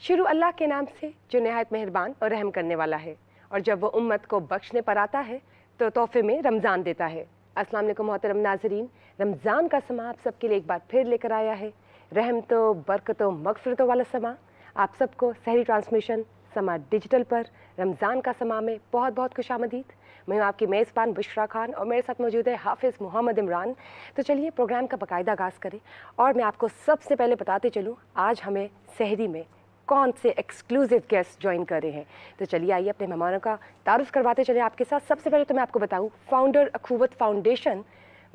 शुरू अल्लाह के नाम से जो नहायत मेहरबान और रहम करने वाला है, और जब वो उम्मत को बख्शने पर आता है तो तोहफे में रमज़ान देता है। अस्सलाम वालेकुम मोहतरम नाजरीन, रमज़ान का समा आप सबके लिए एक बार फिर लेकर आया है। रहमतों, बरकतों, मगफिरतों वाला समा आप सबको सहरी ट्रांसमिशन समा डिजिटल पर रमज़ान का समा में बहुत बहुत खुशामदीद। मैं हूँ आपकी मेज़बान बुशरा खान और मेरे साथ मौजूद है हाफिज़ मोहम्मद इमरान। तो चलिए प्रोग्राम का बाकायदा आगाज़ करें, और मैं आपको सबसे पहले बताते चलूँ आज हमें सहरी में कौन से एक्सक्लूसिव गेस्ट ज्वाइन कर रहे हैं। तो चलिए आइए अपने मेहमानों का तारुफ करवाते चले आपके साथ। सबसे पहले तो मैं आपको बताऊं, founder अखुवत foundation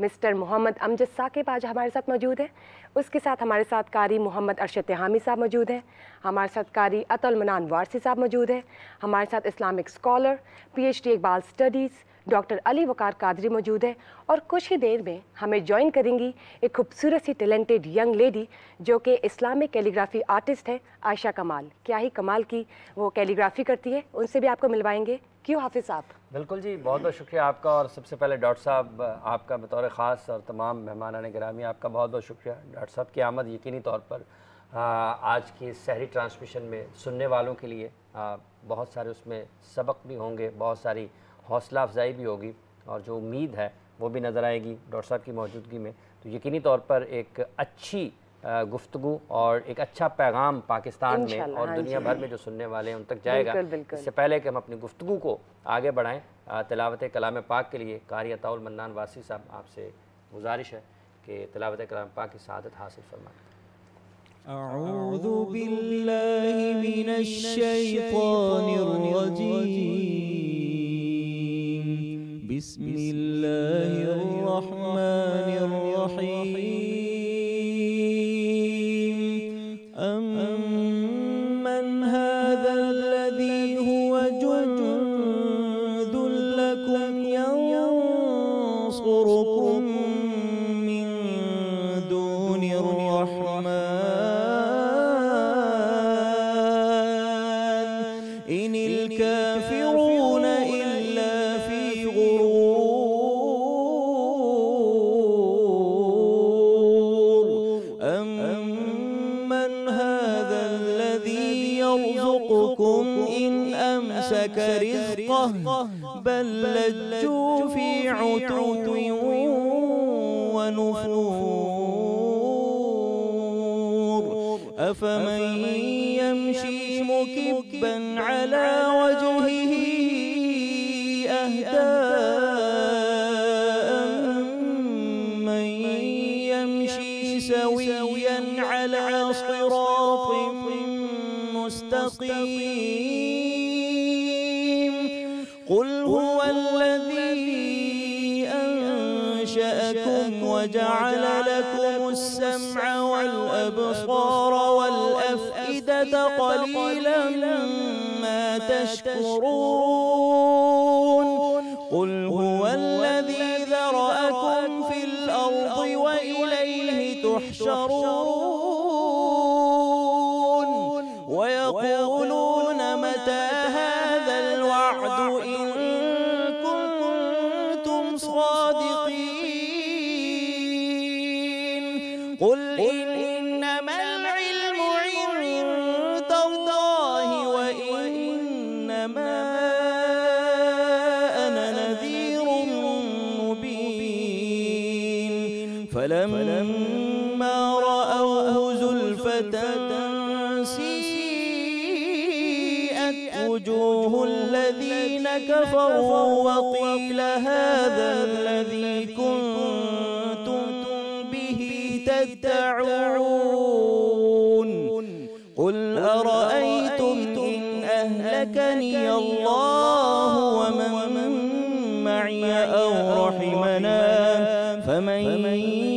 mister Mohammad Amjad Saqib आज हमारे साथ मौजूद है। उसके साथ हमारे साथ कारी मोहम्मद अरशद तिहामी साहब मौजूद हैं। हमारे साथ कारी अतुल मनान वारसी साहब मौजूद हैं। हमारे साथ Islamic scholar PhD Iqbal studies doctor Ali Waqar Qadri मौजूद है। और कुछ ही देर में हमें ज्वाइन करेंगी एक खूबसूरत सी टैलेंटेड यंग लेडी जो कि इस्लामिक कैलीग्राफी आर्टिस्ट है, आयशा कमाल। क्या ही कमाल की वो कैलीग्राफी करती है, उनसे भी आपको मिलवाएंगे। क्यों हाफिज़ साहब? बिल्कुल जी, बहुत बहुत शुक्रिया आपका। और सबसे पहले डॉक्टर साहब आपका बतौर ख़ास और तमाम मेहमान गिरामी आपका बहुत बहुत शुक्रिया। डॉक्टर साहब की आमद यकीनी तौर पर आज की सहरी ट्रांसमिशन में सुनने वालों के लिए बहुत सारे उसमें सबक भी होंगे, बहुत सारी हौसला अफजाई भी होगी, और जो उम्मीद है वो भी नज़र आएगी डॉक्टर साहब की मौजूदगी में। तो यकीनी तौर पर एक अच्छी गुफ्तगू और एक अच्छा पैगाम पाकिस्तान में और दुनिया भर में जो सुनने वाले हैं उन तक जाएगा। इससे पहले कि हम अपनी गुफ्तगू को आगे बढ़ाएं, तिलावत कलाम पाक के लिए कारी अताउल मन्नान वासी साहब आपसे गुजारिश है कि तिलावत कलाम पाक की सआदत हासिल फरमाएं। अऊज़ु बिल्लाहि मिनश शैतानिर रजीम, बिस्मिल्लाहिर रहमानिर रहीम। अम्मन हाज़ल्लज़ी हुवा जुंदुल लकुम यंसुरुकुम मिन दूनिर रहमान, इनिल काफिरून इल्ला फी गुरूर। अम्मन हाज़ल्लज़ी यर्ज़ुकुकुम इन अमसक रिज़्क़ह बल लज्जू फी उतुव्विन व नुफूर। अफमन यमशी मुकिब्बन अला वजहिही अहदा अम्मन यमशी सविय्यन अला सिरातिन मुस्तक़ीम। क़ुल हुवल्लज़ी अंशअकुम वजअल लकुमुस-समअ वल-अबसार वल-अफ़इदत क़लीलन मा तशकुरून। क़ुल हुवल्लज़ी ज़रअकुम फ़िल-अर्ज़ि व इलैहि तुहशरून। वयक़ूलून मता हाज़ल वअद इन कुन्तुम सादिक़ीन। क़ुल इन्नमल इल्मु इंदल्लाहि व इन्नमा अना नज़ीरुम मुबीन। फलम्मा रअवहु ज़ुल्फ़तन सीअत वुजूहुल लज़ीन कफ़रू वक़ील हाज़ाल्लज़ी कुन्तुम बिही तद्दऊन। क़ुल अरअयतुम इन अहलकनी अल्लाहु वमन मई औ रहिमना फमन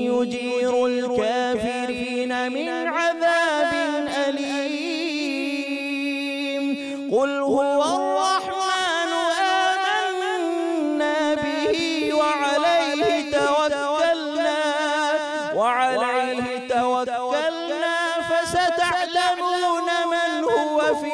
युजीरुल काफिरीन मिन अज़ाबिन अलीम। क़ुल हुवर्रहमानु आमन्ना बिही व अलैहि तवक्कलना फसतअलमून मन हुवा फी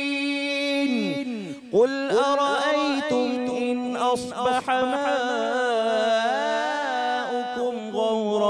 मुबीन। क़ुल अरअयतुम इन अस्बह माउकुम गौरा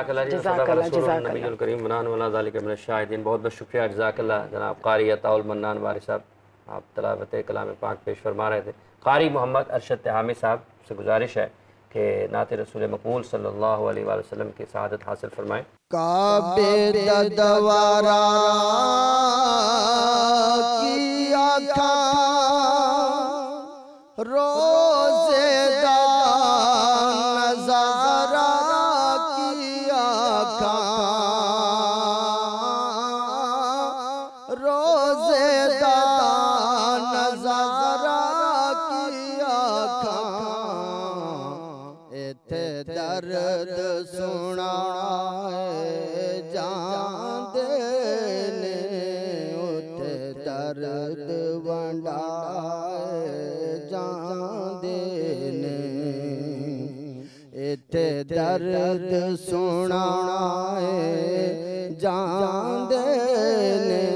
नबील करीम मनान वाला ज़ालिक मिन शाहिदीन। बहुत बहुत शुक्रिया, जज़ाकल्लाह। जनाब कारी अताउल मन्नान वारिस साहब, आप तिलावत कलाम पाक पेश फरमा रहे थे। कारी मोहम्मद अरशद तिहामी साहब से गुजारिश है कि नात रसूल मकबूल सल्लल्लाहु अलैहि वसल्लम की सआदत हासिल फरमाएँ। काबे ददवारा की आँखा रोज़ेदार नज़ारा की आँखा रोज़ेदार नज़ारा की आँखा इत्थे दर्द सुना जांदे ने उत्थे दर्द वंडाए जांदे ने इत्थे दर्द सुनाए जांदे ने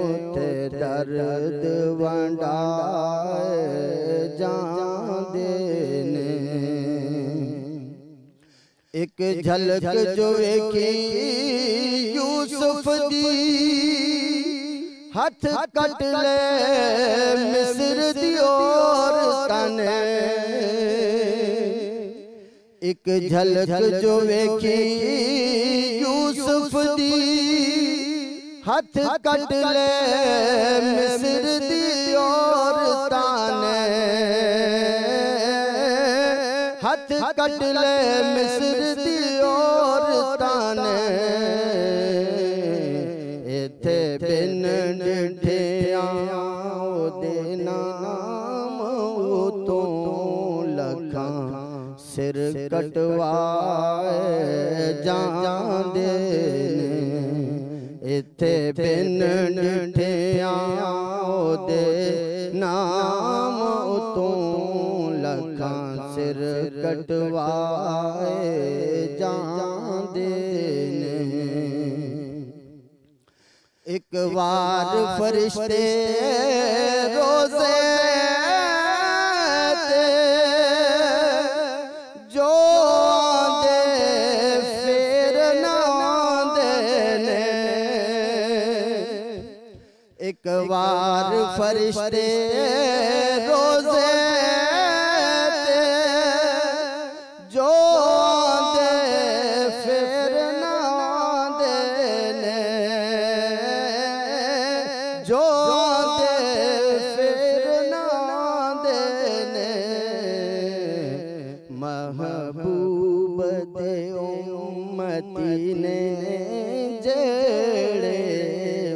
उत्थे दर्द वंडाए जांदे ने। एक झलक जो वेखी यूसुफ दी हथ कट ले मिस्र दी औरतां ने। एक झलक जो वेखी यूसुफ दी हथ कट ले मिस्र दी औरतां ने। हथ कट ले मिस्र दी औरतां ने। इत्थे बिन डिठिया ओदे नाम तो लखां सिर कटवाए जांदे ने। इत्थे बिन डिठिया ओदे नाम तो लखां सिर कटवाए जांदे ने। एक बार फरिश्ते रोज़े ते जो आंदे फिर ना आंदे ने। एक बार फरिश्ते रोज़े ते जो आंदे फिर ना आंदे ने। जो आंदे फिर ना आंदे ने। महबूब दे उम्मती ने जेड़े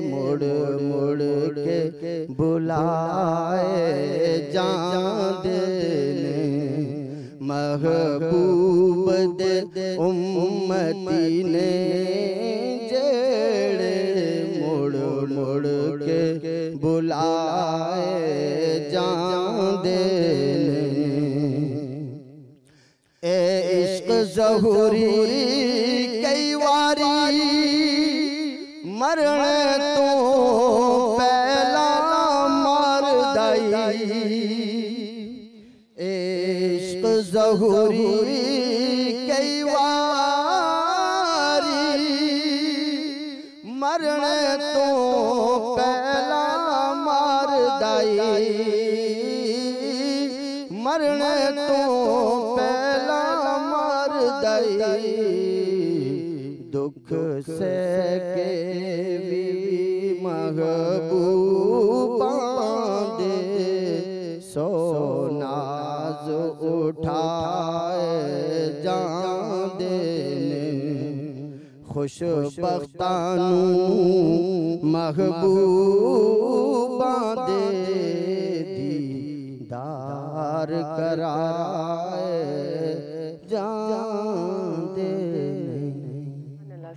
मुड़ मुड़ के बुलाए जांदे ने। महबूब दे उम्मती ने जेड़े मुड़ मुड़ के बुलाए जांदे ने। ए इश्क ज़हूरी कई वारी मरण तो पहला मर दई। इश्क ज़हूरी कई वारी मरण तो पहला मर दई। मरण तो पहला मर दई। दुख से के भी महबूबा दे सो नाज उठाए जांदे ने। खुशबख्तानू महबूबा दे दीदार कराए जांदे।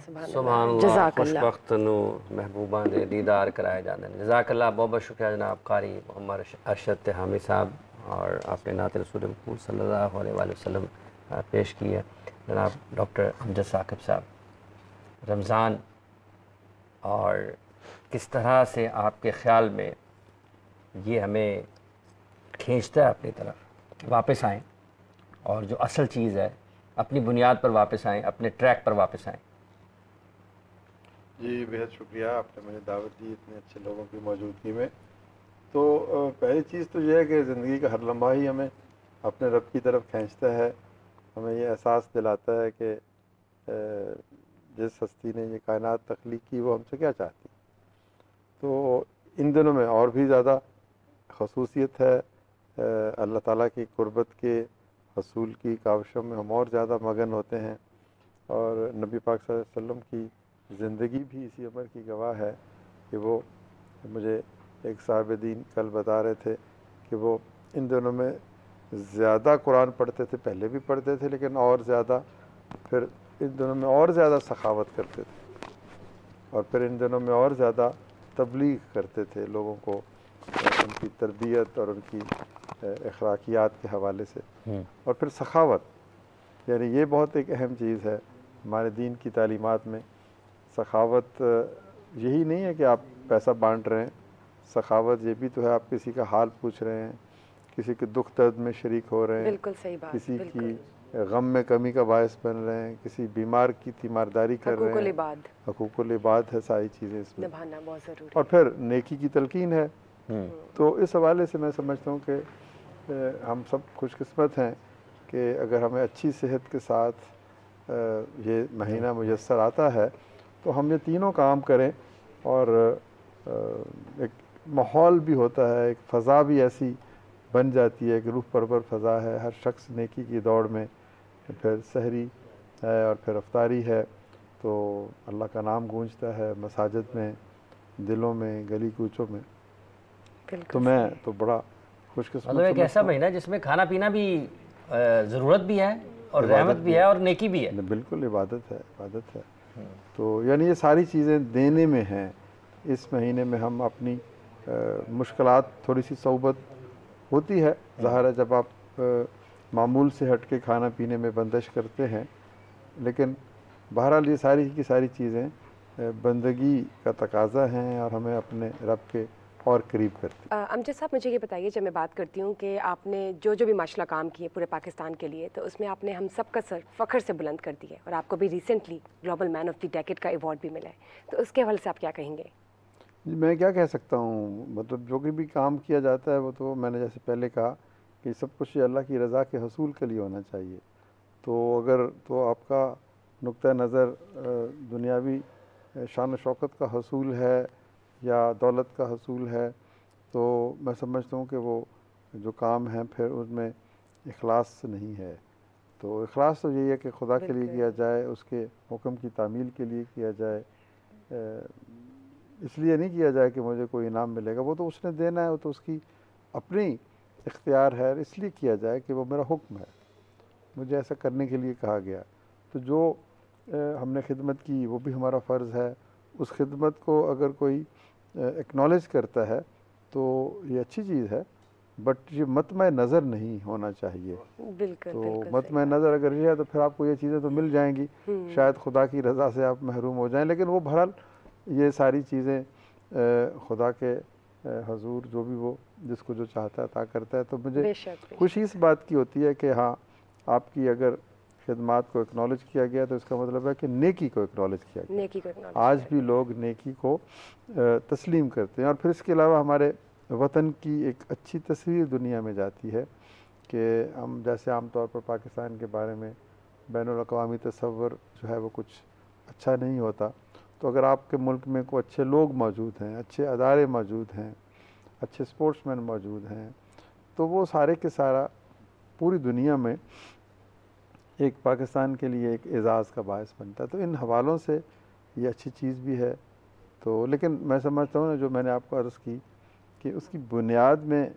सुभान अल्लाह, खुशबख्त नु महबूबा दे दीदार कराए जाने। जज़ाकल्लाह, बहुत बहुत शुक्रिया जनाब कारी मोहम्मद अरशद हामिद साहब, और आपने नात रसूल मक़बूल सल्लल्लाहु अलैहि वसल्लम पेश की है। जनाब डॉक्टर अमजद साकिब साहब, रमज़ान और किस तरह से आपके ख़्याल में ये हमें खींचता है अपनी तरफ, वापस आएँ और जो असल चीज़ है अपनी बुनियाद पर वापस आएँ, अपने ट्रैक पर वापस आएँ। जी बेहद शुक्रिया, आपने मुझे दावत दी इतने अच्छे लोगों की मौजूदगी में। तो पहली चीज़ तो यह है कि ज़िंदगी का हर लम्हा ही हमें अपने रब की तरफ खींचता है, हमें ये एहसास दिलाता है कि जिस हस्ती ने ये कायनात तख्लीक की वो हमसे क्या चाहती। तो इन दिनों में और भी ज़्यादा खसूसियत है, अल्लाह ताला की कुर्बत के हसूल की काविशों में हम और ज़्यादा मगन होते हैं, और नबी पाक सल्लल्लाहु अलैहि वसल्लम की ज़िंदगी भी इसी अमर की गवाह है कि वो, मुझे एक साहिब दीन कल बता रहे थे कि वो इन दिनों में ज़्यादा कुरान पढ़ते थे, पहले भी पढ़ते थे लेकिन और ज़्यादा, फिर इन दिनों में और ज़्यादा सखावत करते थे, और फिर इन दिनों में और ज़्यादा तबलीग करते थे लोगों को उनकी तरबियत और उनकी अखलाकियात के हवाले से। और फिर सखावत, यानी ये बहुत एक अहम चीज़ है हमारे दीन की तालीमात में। सखावत यही नहीं है कि आप पैसा बांट रहे हैं, सखावत ये भी तो है आप किसी का हाल पूछ रहे हैं, किसी के दुख दर्द में शरीक हो रहे हैं, बिल्कुल सही बात, किसी की गम में कमी का बायस बन रहे हैं, किसी बीमार की तीमारदारी कर रहे हैं। हकूकुल इबाद है सारी चीज़ें इसमें, निभाना बहुत ज़रूरी। और फिर नेकी की तलकीन है। तो इस हवाले से मैं समझता हूँ कि हम सब खुशकिस्मत हैं कि अगर हमें अच्छी सेहत के साथ ये महीना मुयस्सर आता है तो हम ये तीनों काम करें, और एक माहौल भी होता है, एक फ़ज़ा भी ऐसी बन जाती है कि रूह परवर फ़ज़ा है, हर शख्स नेकी की दौड़ में, फिर सहरी है और फिर अफ्तारी है, तो अल्लाह का नाम गूंजता है मसाजिद में, दिलों में, गली कूचों में। तो मैं तो बड़ा खुशकिस्मत, मतलब एक ऐसा महीना जिसमें खाना पीना भी ज़रूरत भी है और रहमत भी है और नेकी भी है। बिल्कुल इबादत है, इबादत है। तो यानी ये सारी चीज़ें देने में हैं। इस महीने में हम अपनी मुश्किलात, थोड़ी सी सौबत होती है ज़ाहिर है जब आप मामूल से हट के खाना पीने में बंदिश करते हैं, लेकिन बहरहाल ये सारी की सारी चीज़ें बंदगी का तकाज़ा हैं और हमें अपने रब के और करीब करती। अमजद साहब, मुझे ये बताइए, जब मैं बात करती हूँ कि आपने जो जो भी माशाल्लाह काम किए पूरे पाकिस्तान के लिए, तो उसमें आपने हम सब का सर फ़ख्र से बुलंद कर दिया, और आपको भी recently global man of the decade का अवार्ड भी मिला है, तो उसके हवाले से आप क्या कहेंगे? मैं क्या कह सकता हूँ, मतलब जो भी काम किया जाता है वो तो मैंने जैसे पहले कहा कि सब कुछ अल्लाह की रज़ा के हसूल के लिए होना चाहिए। तो अगर तो आपका नुक्ता नज़र दुनियावी शान शौकत का हसूल है या दौलत का हसूल है, तो मैं समझता हूँ कि वो जो काम है फिर उसमें इखलास नहीं है। तो इखलास तो यही है कि खुदा के लिए किया जाए, उसके हुक्म की तामील के लिए किया जाए, इसलिए नहीं किया जाए कि मुझे कोई इनाम मिलेगा, वो तो उसने देना है, वो तो उसकी अपनी इख्तियार है, इसलिए किया जाए कि वो मेरा हुक्म है, मुझे ऐसा करने के लिए कहा गया। तो जो हमने खिदमत की वो भी हमारा फ़र्ज़ है, उस खिदमत को अगर कोई एक्नॉलेज करता है तो ये अच्छी चीज़ है, बट ये मतमे नज़र नहीं होना चाहिए। बिल्कुल, तो मतमे नज़र अगर ये है तो फिर आपको ये चीज़ें तो मिल जाएंगी, शायद खुदा की रज़ा से आप महरूम हो जाएं, लेकिन वो बहरहाल ये सारी चीज़ें खुदा के हजूर जो भी वो जिसको जो चाहता है अता करता है। तो मुझे खुशी इस बात की होती है कि हाँ, आपकी अगर खिदमात को एक्नॉलेज किया गया तो इसका मतलब है कि नेकी को एक्नॉलेज किया गया। नेकी को आज भी लोग नेकी को तस्लीम करते हैं। और फिर इसके अलावा हमारे वतन की एक अच्छी तस्वीर दुनिया में जाती है कि हम जैसे आम तौर पर पाकिस्तान के बारे में बैनुल अक़वामी तसव्वुर जो है वो कुछ अच्छा नहीं होता, तो अगर आपके मुल्क में कोई अच्छे लोग मौजूद हैं, अच्छे अदारे मौजूद हैं, अच्छे स्पोर्ट्समैन मौजूद हैं, तो वो सारे के सारा पूरी दुनिया में एक पाकिस्तान के लिए एक एज़ाज़ का बायस बनता है। तो इन हवालों से ये अच्छी चीज़ भी है। तो लेकिन मैं समझता हूँ ना, जो मैंने आपको अर्ज़ की कि उसकी बुनियाद में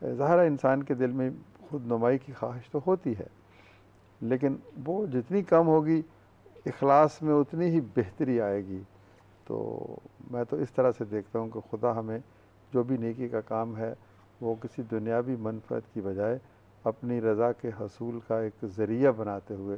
ज़ाहिर इंसान के दिल में खुद नुमाई की ख्वाहिश तो होती है, लेकिन वो जितनी कम होगी इखलास में उतनी ही बेहतरी आएगी। तो मैं तो इस तरह से देखता हूँ कि खुदा हमें जो भी नेकी का काम है वो किसी दुनियावी मनफत की बजाय अपनी रज़ा के हसूल का एक ज़रिया बनाते हुए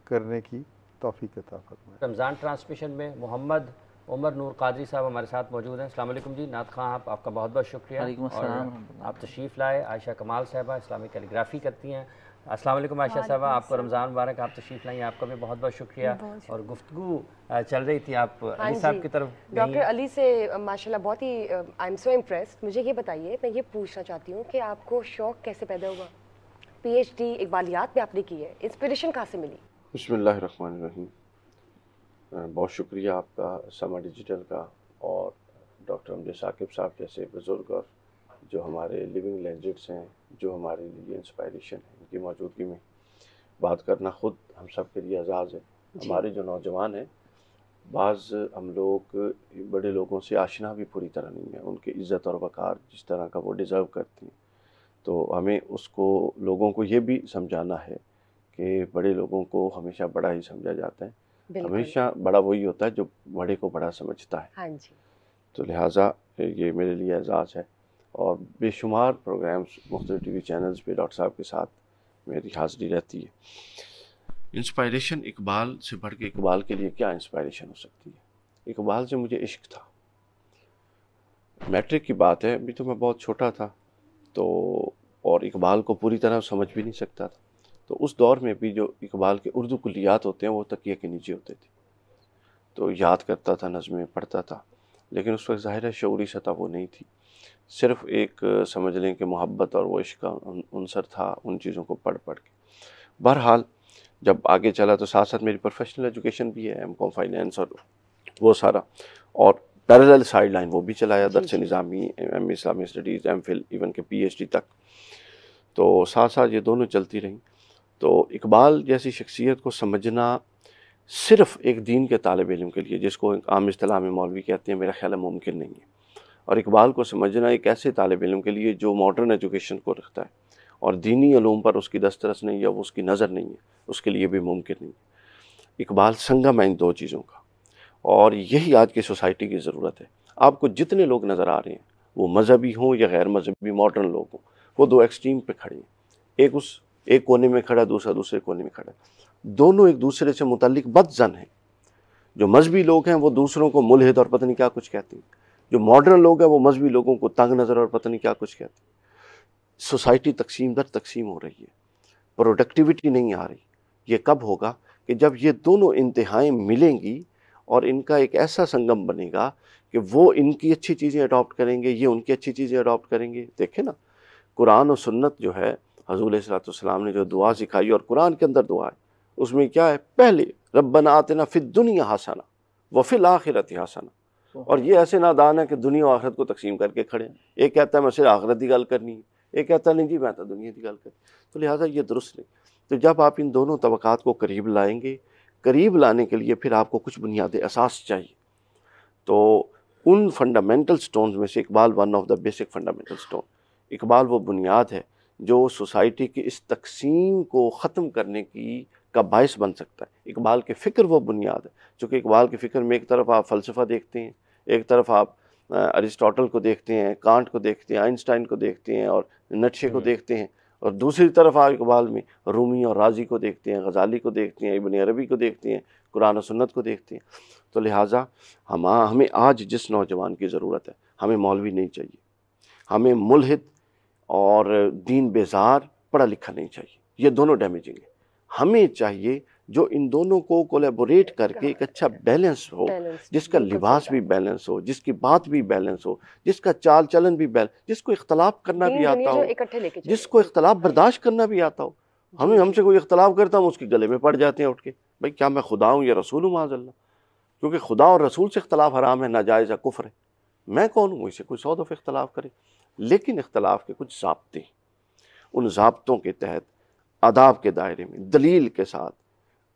करने की तौफीक अता फरमाए। रमज़ान ट्रांसमिशन में मोहम्मद उमर नूर कादरी साहब हमारे साथ मौजूद हैं। अस्सलाम वालेकुम जी। नात खां आप, आपका बहुत बहुत शुक्रिया। वालेकुम अस्सलाम। और आप तशरीफ़ लाए। आयशा कमाल साहबा इस्लामिक कैलीग्राफी करती हैं। अस्सलाम वालेकुम आयशा साहबा, आपको रमज़ान मुबारक। आप तशरीफ़ लाई, आपका भी बहुत बहुत शुक्रिया। और गुफ्तगू चल रही थी, आप हाँ अली साहब की तरफ डॉक्टर अली से माशाल्लाह बहुत ही आई एम सो इम्प्रेस्ड। मुझे ये बताइए, मैं ये पूछना चाहती हूँ कि आपको शौक़ कैसे पैदा हुआ? पीएचडी इकबालियात में आपने की है, इंस्पिरेशन कहाँ से मिली? बिस्मिल्लाहिर्रहमानिर्रहीम। बहुत शुक्रिया आपका समा डिजिटल का और डॉक्टर अमजद साकिब साहब जैसे बुज़ुर्ग और जो हमारे लिविंग लेजेंड्स हैं, जो हमारे लिए इंस्पायरेशन है, इनकी मौजूदगी में बात करना ख़ुद हम सब के लिए एजाज़ है। हमारे जो नौजवान हैं, बाज़ हम लोग बड़े लोगों से आशना भी पूरी तरह नहीं है, उनकी इज़्ज़त और वक़ार जिस तरह का वो डिज़र्व करती हैं, तो हमें उसको लोगों को ये भी समझाना है कि बड़े लोगों को हमेशा बड़ा ही समझा जाता है। हमेशा बड़ा वही होता है जो बड़े को बड़ा समझता है। हाँ जी। तो लिहाजा ये मेरे लिए एजाज़ है और बेशुमार प्रोग्राम्स मुख्तलिफ टीवी चैनल्स पे डॉक्टर साहब के साथ मेरी हाज़िरी रहती है। इंस्पायरेशन इकबाल से बढ़ के इकबाल के लिए क्या इंस्पायरेशन हो सकती है? इकबाल से मुझे इश्क था। मैट्रिक की बात है, अभी तो मैं बहुत छोटा था, तो और इकबाल को पूरी तरह समझ भी नहीं सकता था। तो उस दौर में भी जो इकबाल के उर्दू कुल्लियात होते हैं वो तकिए के नीचे होते थे, तो याद करता था, नज़में पढ़ता था, लेकिन उस वक्त ज़ाहिर है शऊरी सतह वो नहीं थी। सिर्फ़ एक समझ लें कि मोहब्बत और वो इश्क का उनसर था उन चीज़ों को पढ़ पढ़ के। बहरहाल जब आगे चला तो साथ साथ मेरी प्रोफेशनल एजुकेशन भी है, एमकॉम फाइनेंस और वो सारा, और पैरेलल साइड लाइन वो भी चलाया, दर्स निज़ामी, एम इस्लामी स्टडीज़, एमफिल, इवन के पीएचडी तक, तो साथ साथ ये दोनों चलती रहीं। तो इकबाल जैसी शख्सियत को समझना सिर्फ़ एक दीन के तालिब इल्म के लिए, जिसको आम इस्तिलाह में मौलवी कहते हैं, मेरा ख़्याल है मुमकिन नहीं है। और इकबाल को समझना एक ऐसे तालिब इल्म के लिए जो मॉडर्न एजुकेशन को रखता है और दीनी उलूम पर उसकी दस्तरस नहीं है, वो उसकी नज़र नहीं है, उसके लिए भी मुमकिन नहीं है। इकबाल संगम है इन दो चीज़ों का, और यही आज की सोसाइटी की ज़रूरत है। आपको जितने लोग नज़र आ रहे हैं, वो मजहबी हों या गैर मजहबी, मॉडर्न लोग हों, वो दो एक्सट्रीम पे खड़े हैं। एक कोने में खड़ा, दूसरा दूसरे कोने में खड़ा, दोनों एक दूसरे से मुतल्लिक बदज़न हैं। जो मजहबी लोग हैं वो दूसरों को मुल्हिद और पता नहीं क्या कुछ कहते हैं, जो मॉडर्न लोग हैं वो मजहबी लोगों को तंग नज़र और पता नहीं क्या कुछ कहते हैं। सोसाइटी तकसीम दर तकसीम हो रही है, प्रोडक्टिविटी नहीं आ रही। ये कब होगा कि जब ये दोनों इंतहाएँ मिलेंगी और इनका एक ऐसा संगम बनेगा कि वो इनकी अच्छी चीज़ें अडॉप्ट करेंगे, ये उनकी अच्छी चीज़ें अडॉप्ट करेंगे। देखें ना, कुरान और सुन्नत जो है, हज़ूर अलैहिस्सलाम ने जो दुआ सिखाई और कुरान के अंदर दुआ है, उसमें क्या है? पहले रब्बना आतिना फिद दुनिया हसना व फिल आखिरति हसना। और ये ऐसे नादान है कि दुनिया और आखिरत को तकसीम करके खड़े हैं। एक कहता है मैं सिर्फ आखिरत की गल करनी है, एक कहता नहीं जी मैं तो दुनिया की गल करनी। तो लिहाजा ये दुरुस्त नहीं। तो जब आप इन दोनों तबकात को करीब लाएंगे, करीब लाने के लिए फिर आपको कुछ बुनियादी असास चाहिए। तो उन फंडामेंटल स्टोन्स में से Iqbal one of the basic fundamental stone. Iqbal वो बुनियाद है जो सोसाइटी की इस तकसीम को ख़त्म करने की का बायस बन सकता है। इकबाल के फ़िक्र वो बुनियाद है, चूँकि इकबाल के फ़िक्र में एक तरफ आप फ़लसफ़ा देखते हैं, एक तरफ आप अरिस्टोटल को देखते हैं, कांट को देखते हैं, आइंस्टाइन को देखते हैं और नीत्शे को देखते हैं, और दूसरी तरफ आप इकबाल में रूमी और राज़ी को देखते हैं, गज़ाली को देखते हैं, इब्न अरबी को देखते हैं, कुरान और सुन्नत को देखते हैं। तो लिहाजा हमें आज जिस नौजवान की ज़रूरत है, हमें मौलवी नहीं चाहिए, हमें मुल्हिद और दीन बेजार पढ़ा लिखा नहीं चाहिए। ये दोनों डैमेजिंग है। हमें चाहिए जो इन दोनों को कोलैबोरेट करके एक अच्छा बैलेंस हो, जिसका लिबास भी बैलेंस हो, जिसकी बात भी बैलेंस हो, जिसका चाल चलन भी बैलेंस, जिसको इख्तलाफ करना भी आता हो, जिसको इख्तलाफ बर्दाश्त करना भी आता हो। हमसे कोई इख्तलाफ करता हम उसके गले में पड़ जाते हैं उठ के, भाई क्या मैं खुदा हूँ या रसूल हूँ माज़अल्लाह, क्योंकि खुदा और रसूल से इख्तलाफ हराम है, नाजायज़ है, कुफ्र है। मैं कौन हूँ इसे कोई 100 दफ़े इख्तलाफ करे। लेकिन इख्तलाफ के कुछ ज़ाब्ते, उन ज़ाब्तों के तहत आदाब के दायरे में दलील के साथ,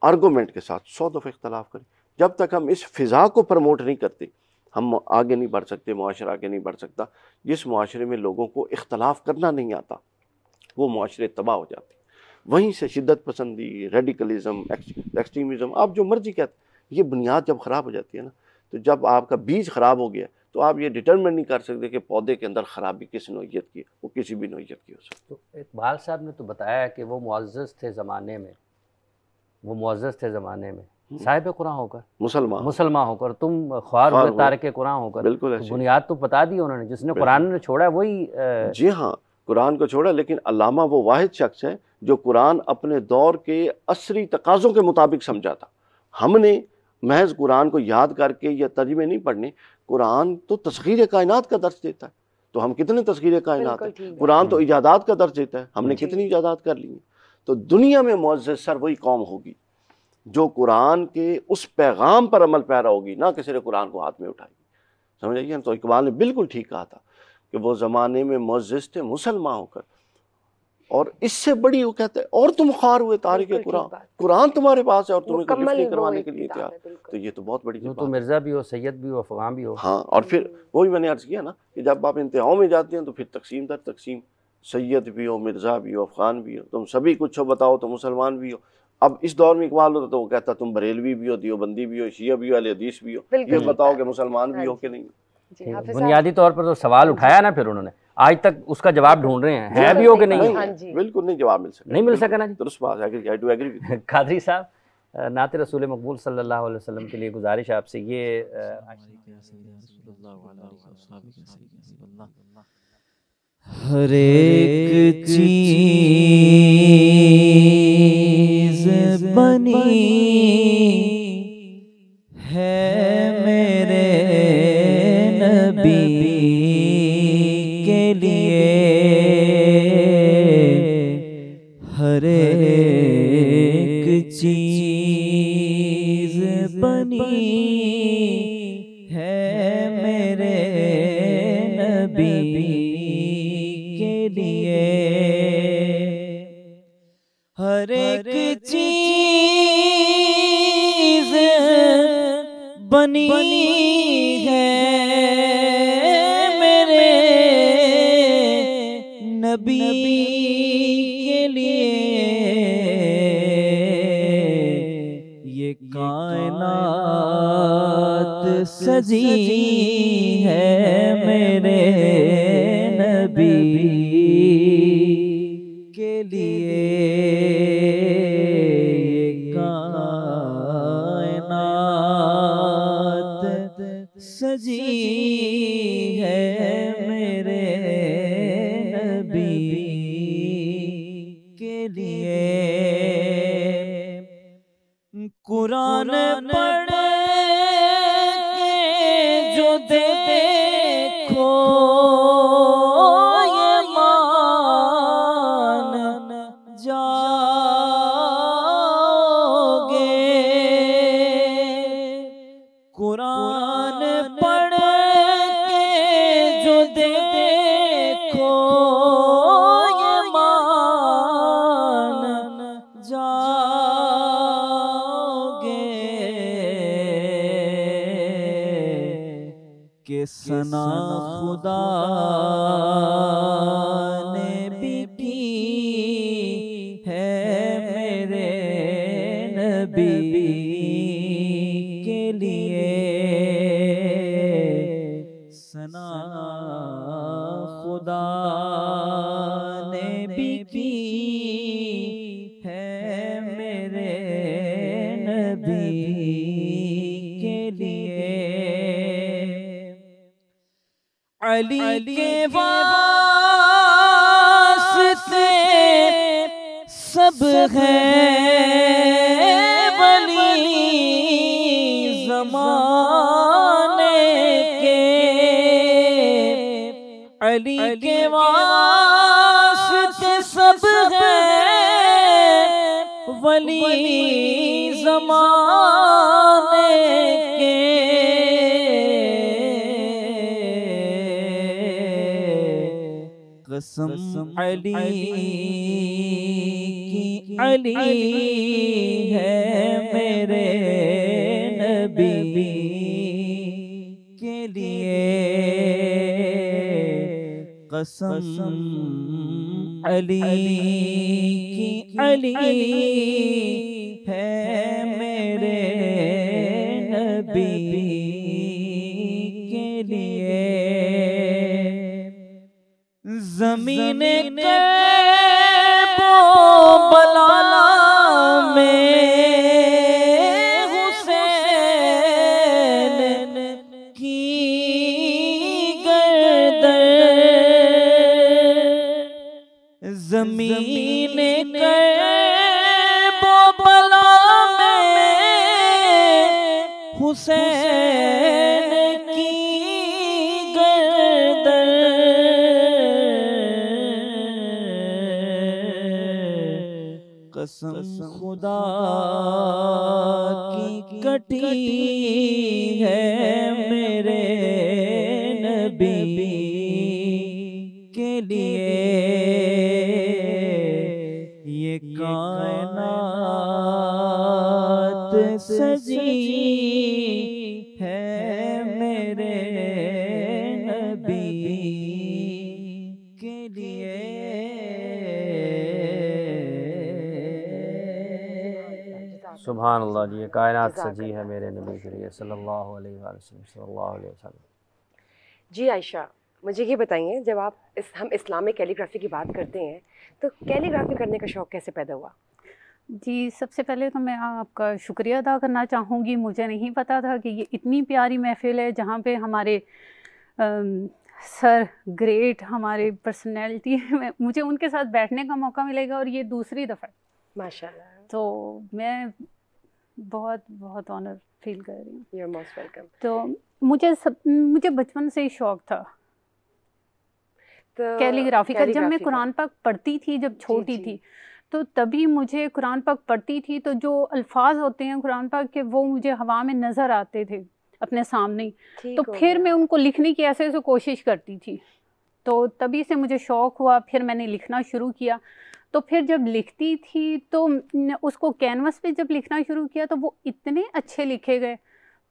आर्गूमेंट के साथ 100 दफ़े इख्तलाफ करें। जब तक हम इस फ़िज़ा को प्रमोट नहीं करते, हम आगे नहीं बढ़ सकते, मुआशरा आगे नहीं बढ़ सकता। जिस मुआशरे में लोगों को इख्तलाफ करना नहीं आता, वो मुआशरे तबाह हो जाते। वहीं से शिद्दत पसंदी, रेडिकलिज्म, एक्सट्रीमिज्म, आप जो मर्जी कहते, ये बुनियाद जब ख़राब हो जाती है ना, तो जब आपका बीज ख़राब हो गया तो आप ये डिटरमिन नहीं कर सकते कि पौधे के अंदर ख़राबी किस नौइयत की, वो किसी भी नौइयत की हो सकती है। तो इकबाल साहब ने तो बताया कि वो मुअज़्ज़ज़ थे ज़माने में, वो मुअज़्ज़ज़ थे ज़माने में साहिब कुरान होकर, मुसलमान होकर, तुम ख्वार हुए तारिक कुरान होकर। बिल्कुल तो बुनियाद तो बता दी उन्होंने, जिसने कुरान ने छोड़ा वही जी हाँ, कुरान को छोड़ा, लेकिन अल्लामा वो वाहिद शख्स है जो कुरान अपने दौर के असरी तकाज़ों के मुताबिक समझा था। हमने महज कुरान को याद करके या तर्जुमे नहीं पढ़ने, कुरान तो तस्खीर कायनात का दर्स देता है, तो हम कितने तस्खीर कायनात है। कुरान तो इजादात का दर्स देता है, हमने कितनी इजादात कर ली हैं। तो दुनिया में मुअज़्ज़ज़ सर वही कौम होगी जो कुरान के उस पैगाम पर अमल पैरा होगी, ना कि सिर्फ कुरान को हाथ में उठाएगी। समझ आइए। तो इकबाल ने बिल्कुल ठीक कहा था कि वो ज़माने में मुअज़्ज़ज़ थे मुसलमान होकर, और इससे बड़ी वो कहते हैं और तुम ख्वार हुए तारिक कुरान, कुरान तुम्हारे पास है और तुम्हें कुछ नहीं करवाने के लिए क्या। तो ये तो बहुत बड़ी बात, तो मिर्ज़ा भी हो, सैयद भी हो, अफ़गान भी हो। हाँ, और फिर वही मैंने अर्ज़ किया ना कि जब आप इंतहाओं में जाते हैं तो फिर तकसीम दर तकसीम, सैयद भी हो, मिर्ज़ा भी हो, अफ़गान भी हो, तुम सभी कुछ हो बताओ तो मुसलमान भी हो। अब इस दौर में इकबाल होता तो वो कहता तुम बरेलवी भी हो, दियोबंदी भी हो, शिया भी हो, अहले हदीस भी हो, ये बताओ कि मुसलमान भी हो कि नहीं। बुनियादी तौर पर तो सवाल उठाया ना, फिर उन्होंने आज तक उसका जवाब ढूंढ रहे हैं, है भी हो कि नहीं। बिल्कुल नहीं जवाब मिल सका, नहीं मिल सका ना जी। दुरुस्त बात है, आई डू एग्री। कादरी साहब, नाते रसूल मकबूल सल्लल्लाहु अलैहि वसल्लम के लिए गुजारिश आपसे ये हर एक चीज बनी है मेरे नबी के लिए, हर एक चीज बनी है मेरे नबी के लिए, हर एक चीज बनी है मेरे नबी के लिए, ये कायनात सजी है मेरे नबी के लिए, ये कायनात सजी है मेरे नबी के लिए। कुरान पढ़ के जो देखो ये मान जाओगे, कुरान पढ़ के जो देखो ये मान जाओगे, कि सना खुदा ने भी की है मेरे नबी के लिए, सना खुदा ने भी की है मेरे नबी के लिए। अली के वास्ते सब हैं वली ज़माने के, अली के वास्ते सब हैं वली ज़माने के, कसम अली की अली है मेरे नबी के लिए, कसम अली की अली है मेरे नबी के लिए। ज़मीने बला में हुसैन की गर्दन, ज़मीने बला में हुसैन की गर्दन, कसम खुदा की कटी है मेरे नबी के लिए। ये कायनात सजी है मेरे नबी के लिए। सुभान अल्लाह जी, ये कायनात सजी है मेरे नबी के लिए सल्लल्लाहु अलैहि वसल्लम। जी आयशा, मुझे ये बताइए, जब आप हम इस्लामिक कैलीग्राफी की बात करते हैं तो कैलीग्राफी करने का शौक़ कैसे पैदा हुआ? जी, सबसे पहले तो मैं आपका शुक्रिया अदा करना चाहूँगी। मुझे नहीं पता था कि ये इतनी प्यारी महफ़िल है जहाँ पे हमारे सर ग्रेट हमारे पर्सनैलिटी मुझे उनके साथ बैठने का मौका मिलेगा, और ये दूसरी दफ़ा माशाल्लाह। तो मैं बहुत बहुत ऑनर फील कर रही हूँ। You are most welcome. तो मुझे बचपन से ही शौक़ था तो कैलीग्राफी का। जब मैं का। कुरान पाक पढ़ती थी, जब छोटी थी, तो तभी मुझे कुरान पाक पढ़ती थी तो जो अल्फाज होते हैं कुरान पाक के, वो मुझे हवा में नज़र आते थे अपने सामने। तो फिर मैं उनको लिखने की ऐसे कोशिश करती थी, तो तभी से मुझे शौक़ हुआ। फिर मैंने लिखना शुरू किया, तो फिर जब लिखती थी तो उसको कैनवस पे जब लिखना शुरू किया तो वो इतने अच्छे लिखे गए,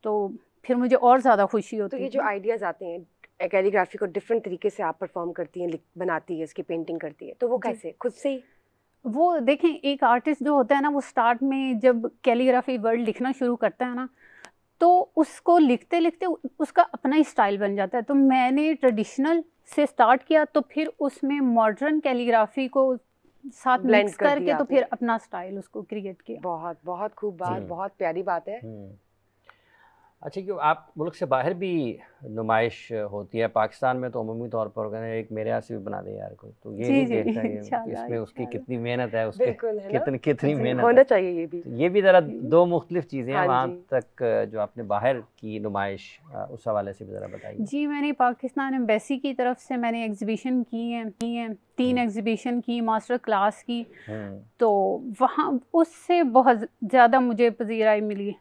तो फिर मुझे और ज़्यादा खुशी होती। तो ये जो आइडियाज़ आते हैं कैलीग्राफी को डिफरेंट तरीके से आप परफॉर्म करती हैं, बनाती है, इसकी पेंटिंग करती है, तो वो कैसे खुद से ही? वो देखें, एक आर्टिस्ट जो होता है ना, वो स्टार्ट में जब कैलीग्राफी वर्ड लिखना शुरू करता है ना, तो उसको लिखते लिखते उसका अपना ही स्टाइल बन जाता है। तो मैंने ट्रेडिशनल से स्टार्ट किया, तो फिर उसमें मॉडर्न कैलीग्राफी को साथ मिक्स करके तो फिर अपना स्टाइल उसको क्रिएट किया। बहुत बहुत खूब बात, बहुत प्यारी बात है। अच्छा, क्यों आप मुल्क से बाहर भी नुमाइश होती है? पाकिस्तान में तो अमूमी तौर पर कहते एक मेरे यहाँ से भी बना दे यार कोई, तो ये नहीं देखता है इसमें उसकी कितनी मेहनत है, उसके कितनी मेहनत होना चाहिए। ये भी ज़रा दो मुख्तलिफ चीज़ें हैं। वहाँ तक जो आपने बाहर की नुमाइश, उस हवाले से भी ज़रा बताइए। जी, मैंने पाकिस्तान एम्बेसी की तरफ से मैंने एग्जीबिशन की हैं 3 एग्जीबिशन की, मास्टर क्लास की, तो वहाँ उससे बहुत ज़्यादा मुझे पजीराई मिली,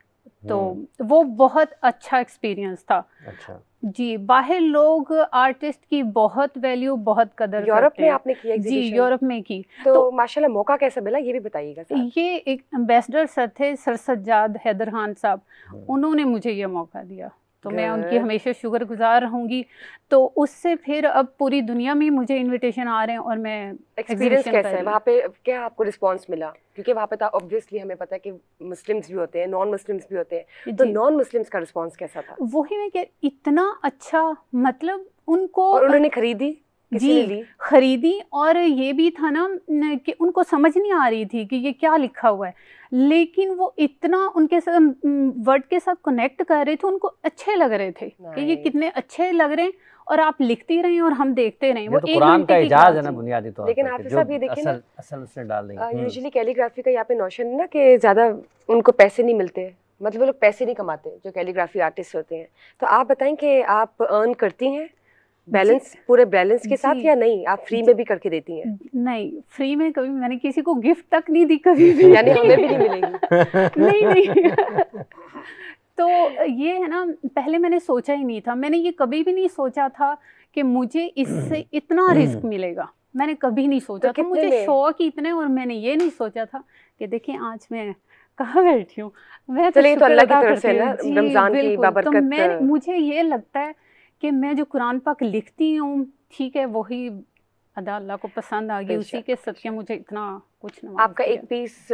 तो वो बहुत अच्छा एक्सपीरियंस था। अच्छा जी, बाहर लोग आर्टिस्ट की बहुत वैल्यू, बहुत कदर यूरोप में आपने की एग्जीबिशन? जी, यूरोप में की। तो माशाल्लाह मौका कैसा मिला, ये भी बताइएगा सर। ये एक एम्बेसडर सर थे, सर सज्जाद हैदर खान साहब, उन्होंने मुझे ये मौका दिया, तो मैं उनकी हमेशा शुक्रगुजार रहूँगी। तो उससे फिर अब पूरी दुनिया में मुझे इनविटेशन आ रहे हैं, और मैं एक्सपीरियंस कैसा है वहाँ पे, क्या आपको रिस्पांस मिला? क्योंकि वहाँ पे तो ऑब्वियसली हमें पता है कि मुस्लिम्स भी होते हैं, नॉन मुस्लिम्स भी होते हैं, तो नॉन मुस्लिम्स का रिस्पांस कैसा था? वही मैं कह, इतना अच्छा, मतलब उनको, और उन्होंने खरीदी? जी, खरीदी। और ये भी था ना कि उनको समझ नहीं आ रही थी कि ये क्या लिखा हुआ है, लेकिन वो इतना उनके साथ वर्ड के साथ कनेक्ट कर रहे थे, उनको अच्छे लग रहे थे कि ये कितने अच्छे लग रहे हैं, और आप लिखती रहीं और हम देखते रहें। वो तो कुरान का इजाज़ है ना बुनियादी तौर पर। लेकिन आप सब ये देखिए ना, असल उसने डाल दी। यूजुअली कैलीग्राफी का यहाँ पे नोशन है ना कि ज़्यादा उनको पैसे नहीं मिलते, मतलब वो लोग पैसे नहीं कमाते जो कैलीग्राफी आर्टिस्ट होते हैं। तो आप बताएं कि आप अर्न करती हैं बैलेंस, पूरे बैलेंस के साथ, या नहीं आप फ्री में भी करके देती हैं? नहीं, फ्री में कभी मैंने किसी को गिफ्ट तक नहीं दी कभी भी। यानी हमें भी नहीं मिलेगी? नहीं। तो ये है ना, पहले मैंने सोचा ही नहीं था, मैंने ये कभी भी नहीं सोचा था कि मुझे इससे इतना रिस्क मिलेगा, मैंने कभी नहीं सोचा था। मुझे शौक ही इतने, और मैंने ये नहीं सोचा था कि देखिए आज मैं कहाँ बैठी हूँ। मैं तो अल्लाह की तरफ से ना, रमज़ान की बाबरकत। तो मुझे ये लगता है कि मैं जो कुरान पाक लिखती हूँ, ठीक है, वही अदा अल्लाह को पसंद आ गई, उसी के सदके मुझे इतना कुछ नवाज आपका एक पीस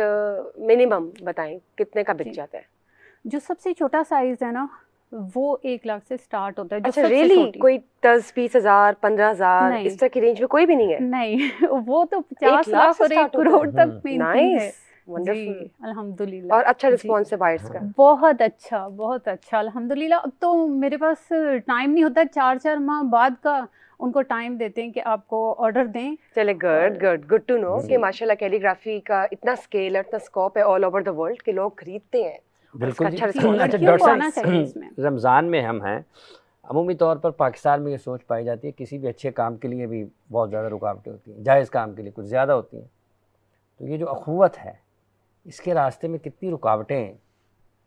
मिनिमम बताएं कितने का बिक जाता है? जो सबसे छोटा साइज है ना वो 1 लाख से स्टार्ट होता है। जो अच्छा, सबसे really? छोटी। कोई 10-20 हज़ार 15,000 इस तरह की रेंज में कोई भी नहीं है? नहीं वो तो 50 लाख लाख से और 1 start होता करोड़ है। तक मिलती है। Nice, wonderful. जी अल्हम्दुलिल्लाह। और अच्छा जी, रिस्पॉन्स है बायर्स का? बहुत अच्छा अल्हम्दुलिल्लाह। अब तो मेरे पास टाइम नहीं होता, 4-4 माह बाद का उनको टाइम देते हैं कि आपको ऑर्डर दें। चले, गुड टू नो कि माशाल्लाह कैलीग्राफी का इतना स्केल और इतना स्कोप है ऑल ओवर द वर्ल्ड के लोग खरीदते हैं। बिल्कुल अच्छा जी। response अच्छा है। डॉक्टर आना चाहिए इसमें। साहब, रमज़ान में हम हैं, अमूमी तौर पर पाकिस्तान में ये सोच पाई जाती है किसी भी अच्छे काम के लिए भी बहुत ज़्यादा रुकावटें होती हैं, जायज़ काम के लिए कुछ ज़्यादा होती हैं। तो ये जो अखुवत है इसके रास्ते में कितनी रुकावटें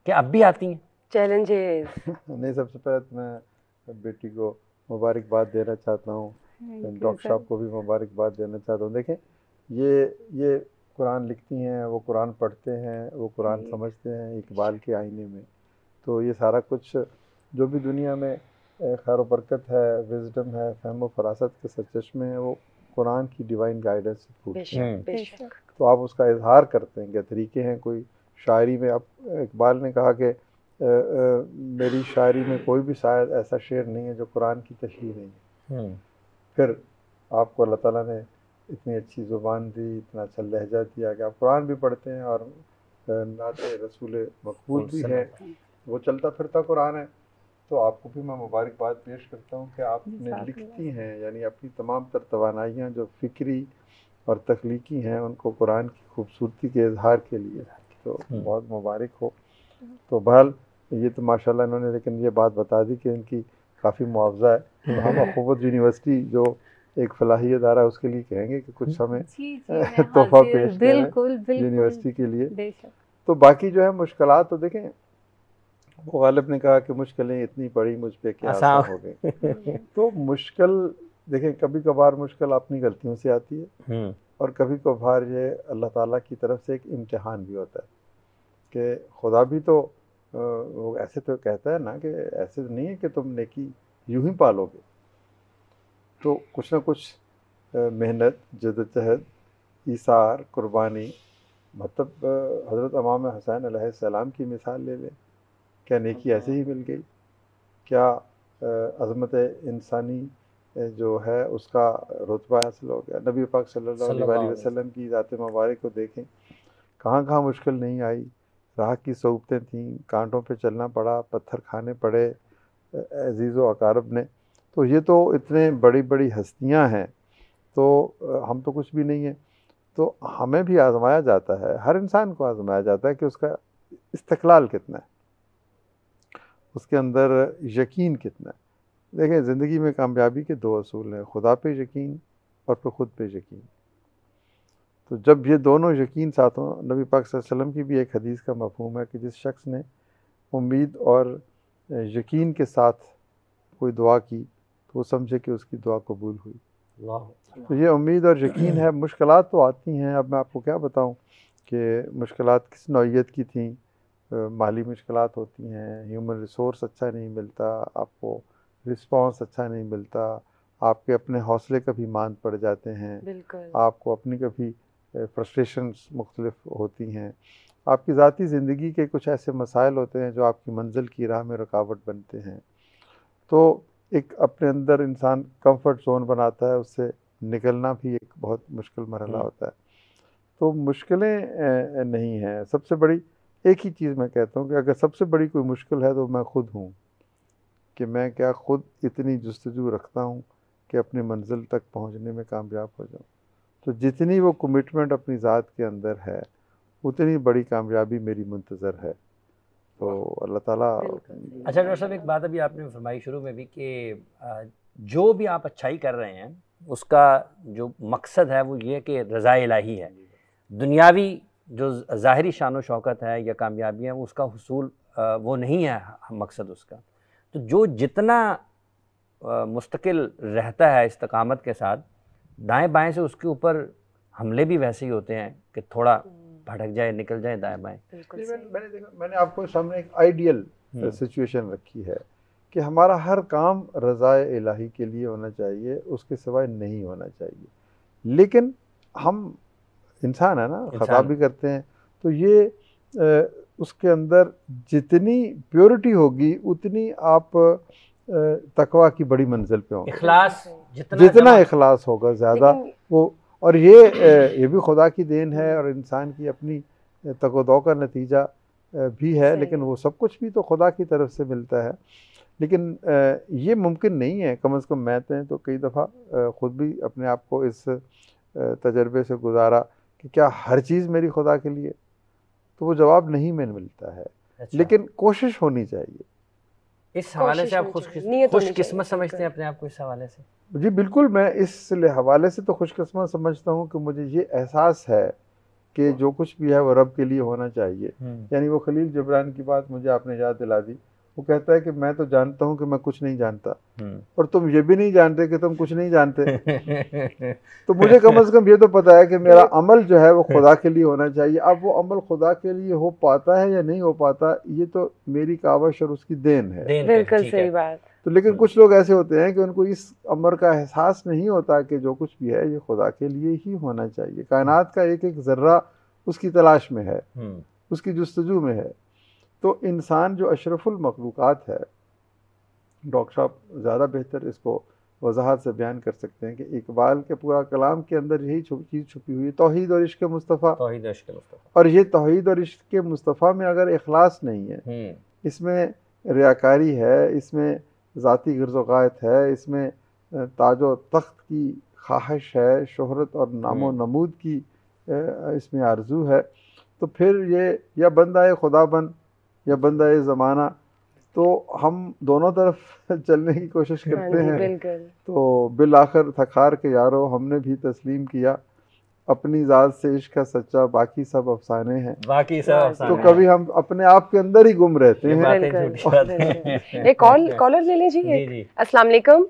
क्या अब भी आती हैं? चैलेंजेस। नहीं, सबसे पहले तो मैं बेटी को मुबारकबाद देना चाहता हूँ, डॉक्टर साहब को भी मुबारकबाद देना चाहता हूँ। देखें, ये कुरान लिखती हैं, वो कुरान पढ़ते हैं, वो कुरान समझते हैं इकबाल के आईने में। तो ये सारा कुछ जो भी दुनिया में खैर बरकत है, विजडम है, फहम व फरासत के सरचश्मे हैं, वो कुरान की डिवाइन गाइडेंस से फूटते हैं। बेशक। तो आप उसका इजहार करते हैं, क्या तरीके हैं। कोई शायरी में, अब इकबाल ने कहा कि मेरी शायरी में कोई भी शायद ऐसा शेर नहीं है जो कुरान की तशरीह नहीं है। फिर आपको अल्लाह ताला ने इतनी अच्छी ज़ुबान दी, इतना अच्छा लहजा दिया कि आप कुरान भी पढ़ते हैं और नाते रसूल मकबूल भी है, वो चलता फिरता कुरान है। तो आपको भी मैं मुबारकबाद पेश करता हूँ कि आपने लिखती हैं, यानी अपनी तमाम तर तवानाइयाँ जो फ़िक्री और तख्लीकी हैं उनको कुरान की खूबसूरती के इजहार के लिए, तो बहुत मुबारक हो। तो बहरहाल ये तो माशाल्लाह इन्होंने लेकिन ये बात बता दी कि इनकी काफ़ी मुआवजा है। तो हम अखुवत यूनिवर्सिटी जो एक फलाही अदारा, उसके लिए कहेंगे कि कुछ हमें तोहफा पेश करें यूनिवर्सिटी के लिए। तो बाकी जो है मुश्किलात, तो देखें वो गालिब ने कहा कि मुश्किलें इतनी पड़ी मुझ पे कि आसान हो गई। तो मुश्किल देखें, कभी कभार मुश्किल अपनी गलतियों से आती है और कभी कभार ये अल्लाह ताला की तरफ से एक इम्तिहान भी होता है कि खुदा भी तो वो ऐसे तो कहता है ना कि ऐसे नहीं है कि तुम नेकी यूं ही पालोगे। तो कुछ ना कुछ मेहनत, जद्दोजहद, ईसार, कुर्बानी, मतलब हज़रत इमाम हुसैन अलैहिस्सलाम की मिसाल ले लें, क्या नेकी ऐसे ही मिल गई? क्या अज़मत इंसानी जो है उसका रुतबा हासिल हो गया? नबी पाक सल्लल्लाहु अलैहि वसल्लम की ज़ात मुबारक को देखें, कहाँ कहाँ मुश्किल नहीं आई, राह की सोबतें थीं, कांटों पे चलना पड़ा, पत्थर खाने पड़े अजीज़ व अकारब ने। तो ये तो इतने बड़ी बड़ी हस्तियाँ हैं, तो हम तो कुछ भी नहीं है। तो हमें भी आजमाया जाता है, हर इंसान को आजमाया जाता है कि उसका इस्तिक़लाल कितना है, उसके अंदर यकीन कितना है। देखें, ज़िंदगी में कामयाबी के 2 असूल हैं, खुदा पे यकीन और फिर ख़ुद पे यकीन। तो जब ये दोनों यकीन साथ हों, नबी पाक सल्लल्लाहु अलैहि वसल्लम की भी एक हदीस का मफ़हूम है कि जिस शख्स ने उम्मीद और यकीन के साथ कोई दुआ की तो वो समझे कि उसकी दुआ कबूल हुई। तो ये उम्मीद और यकीन है। मुश्किलात तो आती हैं, अब मैं आपको क्या बताऊं कि मुश्किलात किस नौइयत की थी। माली मुश्किलात होती हैं, ह्यूमन रिसोर्स अच्छा नहीं मिलता, आपको रिस्पांस अच्छा नहीं मिलता, आपके अपने हौसले कभी मांद पड़ जाते हैं, आपको अपनी कभी फ्रस्ट्रेशंस मुख्तलिफ होती हैं, आपकी ज़ाती ज़िंदगी के कुछ ऐसे मसाइल होते हैं जो आपकी मंजिल की राह में रुकावट बनते हैं। तो एक अपने अंदर इंसान कंफर्ट जोन बनाता है, उससे निकलना भी एक बहुत मुश्किल मरहला होता है। तो मुश्किलें नहीं हैं। सबसे बड़ी एक ही चीज़ मैं कहता हूँ कि अगर सबसे बड़ी कोई मुश्किल है तो मैं ख़ुद हूँ, कि मैं क्या ख़ुद इतनी जुस्तजू रखता हूँ कि अपनी मंजिल तक पहुँचने में कामयाब हो जाऊँ। तो जितनी वो कमिटमेंट अपनी ज़ात के अंदर है उतनी बड़ी कामयाबी मेरी मुंतज़र है। तो अल्लाह ताला। अच्छा डॉक्टर साहब, एक बात अभी आपने फरमाई शुरू में भी कि जो भी आप अच्छाई कर रहे हैं उसका जो मकसद है वो ये कि रज़ा इलाही है। दुनियावी जो ज़ाहिरी शान व शौकत है या कामयाबियाँ, उसका हुसूल वो नहीं है मकसद उसका। तो जो जितना मुस्तकिल रहता है इस्तकामत के साथ, दाएं बाएं से उसके ऊपर हमले भी वैसे ही होते हैं कि थोड़ा भटक जाए, निकल जाए दाएं बाएं। मैंने आपको सामने एक आइडियल सिचुएशन रखी है कि हमारा हर काम रज़ाए इलाही के लिए होना चाहिए, उसके सिवाय नहीं होना चाहिए। लेकिन हम इंसान है ना, खता भी करते हैं। तो ये उसके अंदर जितनी प्योरिटी होगी उतनी आप तकवा की बड़ी मंजिल पे होंगे। इखलास जितना इखलास होगा ज़्यादा वो, और ये भी खुदा की देन है और इंसान की अपनी तक़दो का नतीजा भी है, लेकिन वो सब कुछ भी तो खुदा की तरफ से मिलता है। लेकिन ये मुमकिन नहीं है, कम से कम मैं तो कई दफ़ा ख़ुद भी अपने आप को इस तजर्बे से गुजारा कि क्या हर चीज़ मेरी खुदा के लिए, तो वो जवाब नहीं में मिलता है। अच्छा। लेकिन कोशिश होनी चाहिए। इस हवाले से आप खुशकिस्मत समझते हैं अपने आप को इस हवाले से? जी बिल्कुल, मैं इस हवाले से तो खुशकिस्मत समझता हूँ कि मुझे ये एहसास है कि जो कुछ भी है वो रब के लिए होना चाहिए। यानी वो खलील जिब्रान की बात मुझे आपने याद दिला दी। वो कहता है कि मैं तो जानता हूँ कि मैं कुछ नहीं जानता, और तुम ये भी नहीं जानते कि तुम कुछ नहीं जानते। तो मुझे कम से कम ये तो पता है कि मेरा अमल जो है वो खुदा के लिए होना चाहिए। अब वो अमल खुदा के लिए हो पाता है या नहीं हो पाता, ये तो मेरी कावश और उसकी देन है। बिल्कुल सही बात। तो लेकिन कुछ लोग ऐसे होते हैं कि उनको इस अमर का एहसास नहीं होता कि जो कुछ भी है ये खुदा के लिए ही होना चाहिए। कायनात का एक एक ज़र्रा उसकी तलाश में है, उसकी जुस्तजू में है। तो इंसान जो अशरफुल मखलूक़ात है, डॉक्टर साहब ज़्यादा बेहतर इसको वजाहत से बयान कर सकते हैं कि इकबाल के पूरा कलाम के अंदर यही चीज़ छुपी हुई है, तौहीद और इश्क़ मुस्तफ़ा। और ये तौहीद और इश्क़ मुस्तफ़ा में अगर इखलास नहीं है, इसमें रियाकारी है, इसमें ज़ाती गिरज़ोगायत है, इसमें ताजो तख्त की ख्वाहिश है, शोहरत और नामो नमूद की इसमें आरज़ू है, तो फिर ये या बंदा खुदा बन या बंदा ज़माना, तो हम दोनों तरफ चलने की कोशिश करते हैं। तो बिल आखिर थकार के यारो हमने भी तस्लीम किया, अपनी ज़ात से इश्क है सच्चा, बाकी सब अफसाने हैं। तो कभी हम अपने आप के अंदर ही गुम रहते हैं। एक कॉलर ले लीजिए। अस्सलाम वालेकुम।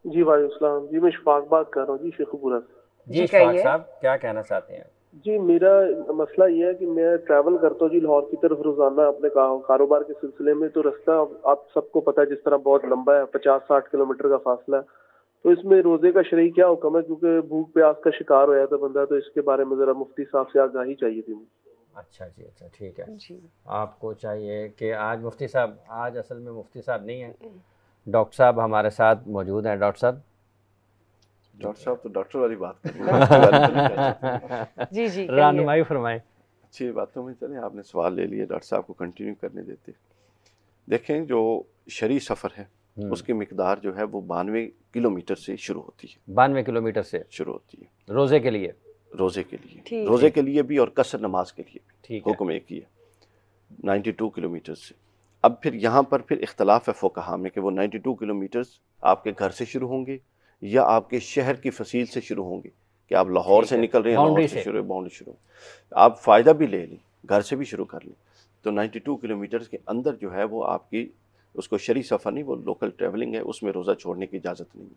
जी वालेकुम सलाम। जी मैं शफाक बात कर रहा हूँ जी, शेखपुरा से। जी शफाक साहब, क्या कहना चाहते हैं? जी मेरा मसला ये है कि मैं ट्रैवल करता हूँ जी लाहौर की तरफ रोजाना अपने कारोबार के सिलसिले में। तो रास्ता आप सबको पता है जिस तरह बहुत लंबा है, 50-60 किलोमीटर का फासला है। तो इसमें रोजे का शरई क्या हुक्म है, क्योंकि भूख प्यास का शिकार हो जाता बंदा, तो इसके बारे में जरा मुफ्ती साहब से आगाही चाहिए थी मुझे। अच्छा जी, अच्छा ठीक है जी। आपको चाहिए कि आज मुफ्ती साहब, आज असल में मुफ्ती साहब नहीं है, डॉक्टर साहब हमारे साथ मौजूद हैं। डॉक्टर साहब तो डॉक्टर वाली बात कर जी जी रहनुमाई फरमाएं। अच्छी बातों में चलें, आपने सवाल ले लिए, डॉक्टर साहब को कंटिन्यू करने देते। देखें, जो शरई सफ़र है उसकी मिकदार जो है वो 92 किलोमीटर से शुरू होती है। 92 किलोमीटर से शुरू होती है रोज़े के लिए? रोज़े के लिए, रोज़े के लिए भी और कसर नमाज के लिए भी हुक्म एक ही है, 92 किलोमीटर से। अब फिर यहाँ पर फिर इख्तलाफ है फ़ुक़हा में कि वो 92 किलोमीटर आपके घर से शुरू होंगे या आपके शहर की फसील से शुरू होंगे, कि आप लाहौर से निकल रहे हैं, लाहौर से शुरू, बाउंड्री शुरू, आप फ़ायदा भी ले लें, घर से भी शुरू कर लें। तो 92 किलोमीटर के अंदर जो है वो आपकी, उसको शरई सफ़र नहीं, वो लोकल ट्रैवलिंग है, उसमें रोज़ा छोड़ने की इजाज़त नहीं है।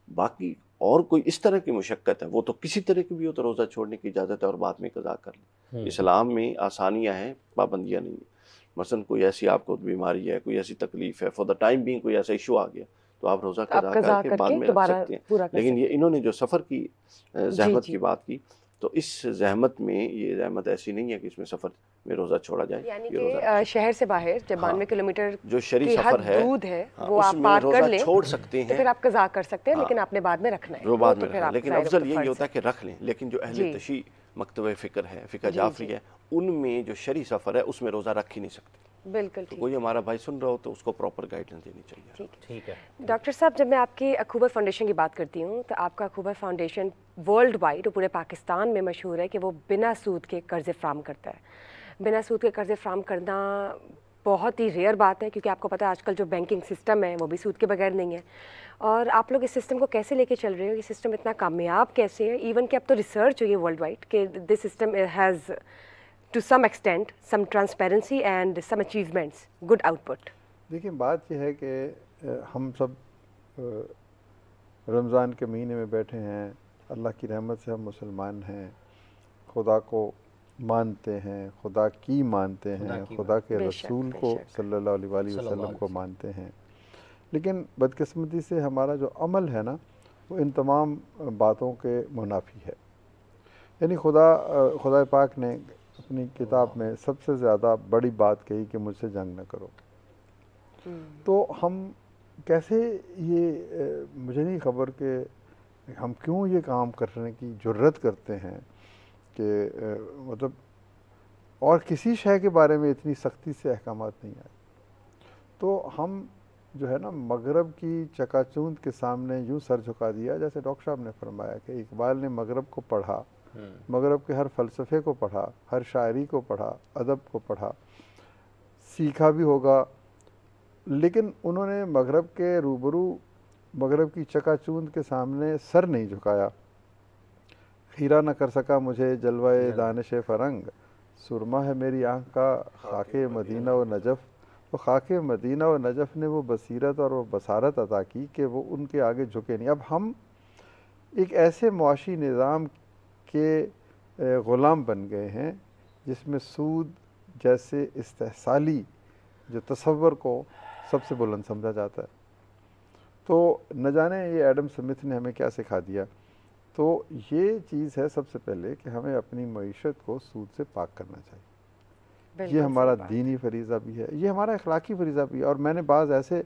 बाकी और कोई इस तरह की मुशक्क़त है, वो तो किसी तरह की भी हो तो रोज़ा छोड़ने की इजाज़त है और बाद में कज़ा कर लें। इस्लाम में आसानियाँ हैं, पाबंदियाँ नहीं हैं। मसलन कोई ऐसी आपको बीमारी है, कोई ऐसी तकलीफ़ है, फॉर द टाइम बीइंग कोई ऐसा इशू आ गया, तो आप रोज़ा कज़ा करके बाद में रख सकते हैं। लेकिन ये इन्होंने जो सफ़र की ज़हमत की बात की, तो इस ज़हमत में ये ज़हमत ऐसी नहीं है कि इसमें सफ़र में रोज़ा छोड़ा जाए। यानी कि शहर से बाहर जब 92 किलोमीटर जो शरई सफ़र है वो आप पार कर लें, छोड़ सकते हैं, तो फिर आप कज़ा कर सकते हैं, लेकिन आपने बाद में रखना है, वो बाद में रखना। लेकिन अफजल यही होता है कि रख लें। लेकिन जो अहले तशी मकतब फ़िक्र है, फ़िक्र जाफरी है, उनमें जो शरई सफ़र है उसमें रोज़ा रख ही नहीं सकते। बिल्कुल। तो कोई हमारा भाई सुन रहा हो तो उसको प्रॉपर गाइडेंस देनी चाहिए। ठीक है। डॉक्टर साहब, जब मैं आपकी अखूबर फाउंडेशन की बात करती हूँ, तो आपका अखूबर फाउंडेशन वर्ल्ड वाइड और पूरे पाकिस्तान में मशहूर है कि वो बिना सूद के कर्ज़े फ्राहम करता है। बिना सूद के कर्ज़े फ्राहम करना बहुत ही रेयर बात है, क्योंकि आपको पता है आजकल जो बैंकिंग सिस्टम है वो भी सूद के बगैर नहीं है। और आप लोग इस सिस्टम को कैसे लेके चल रहे हो? ये सिस्टम इतना कामयाब कैसे है? इवन कि अब तो रिसर्च हुई है वर्ल्ड वाइड कि this system has to some extent some transparency and some achievements, good output. देखिए, बात यह है कि हम सब रमज़ान के महीने में बैठे हैं, अल्लाह की रहमत से हम मुसलमान हैं, खुदा को मानते हैं, खुदा की मानते हैं, खुदा के रसूल को सल्लल्लाहु अलैहि वसल्लम को मानते हैं। लेकिन बदकिस्मती से हमारा जो अमल है ना, वो इन तमाम बातों के मुनाफी है। यानी खुदा पाक ने अपनी किताब में सबसे ज़्यादा बड़ी बात कही कि मुझसे जंग न करो। तो हम कैसे ये मुझे नहीं खबर कि हम क्यों ये काम करने की जुर्रत करते हैं कि मतलब और किसी शय के बारे में इतनी सख्ती से अहकामात नहीं आए। तो हम जो है ना मगरब की चकाचौंध के सामने यूँ सर झुका दिया, जैसे डॉक्टर साहब ने फरमाया कि इकबाल ने मगरब को पढ़ा, मगरब के हर फ़लसफ़े को पढ़ा, हर शायरी को पढ़ा, अदब को पढ़ा, सीखा भी होगा, लेकिन उन्होंने मगरब के रूबरू मगरब की चकाचौंध के सामने सर नहीं झुकाया। खीरा न कर सका मुझे जलवाए दानिश फ़रंग, सुरमा है मेरी आँख का खाके मदीना व नजफ़। तो खाके मदीना व नजफ़ ने वो बसीरत और वो बसारत अता की कि वो उनके आगे झुके नहीं। अब हम एक ऐसे मुआशी निज़ाम के ग़ुलाम बन गए हैं जिसमें सूद जैसे इस्तेहसाली जो तसव्वुर को सबसे बुलंद समझा जाता है। तो न जाने ये एडम स्मिथ ने हमें क्या सिखा दिया। तो ये चीज़ है सबसे पहले कि हमें अपनी मईशत को सूद से पाक करना चाहिए। ये हमारा दीनी फरीज़ा भी है, ये हमारा अखलाकी फरीज़ा भी है। और मैंने बाज़ ऐसे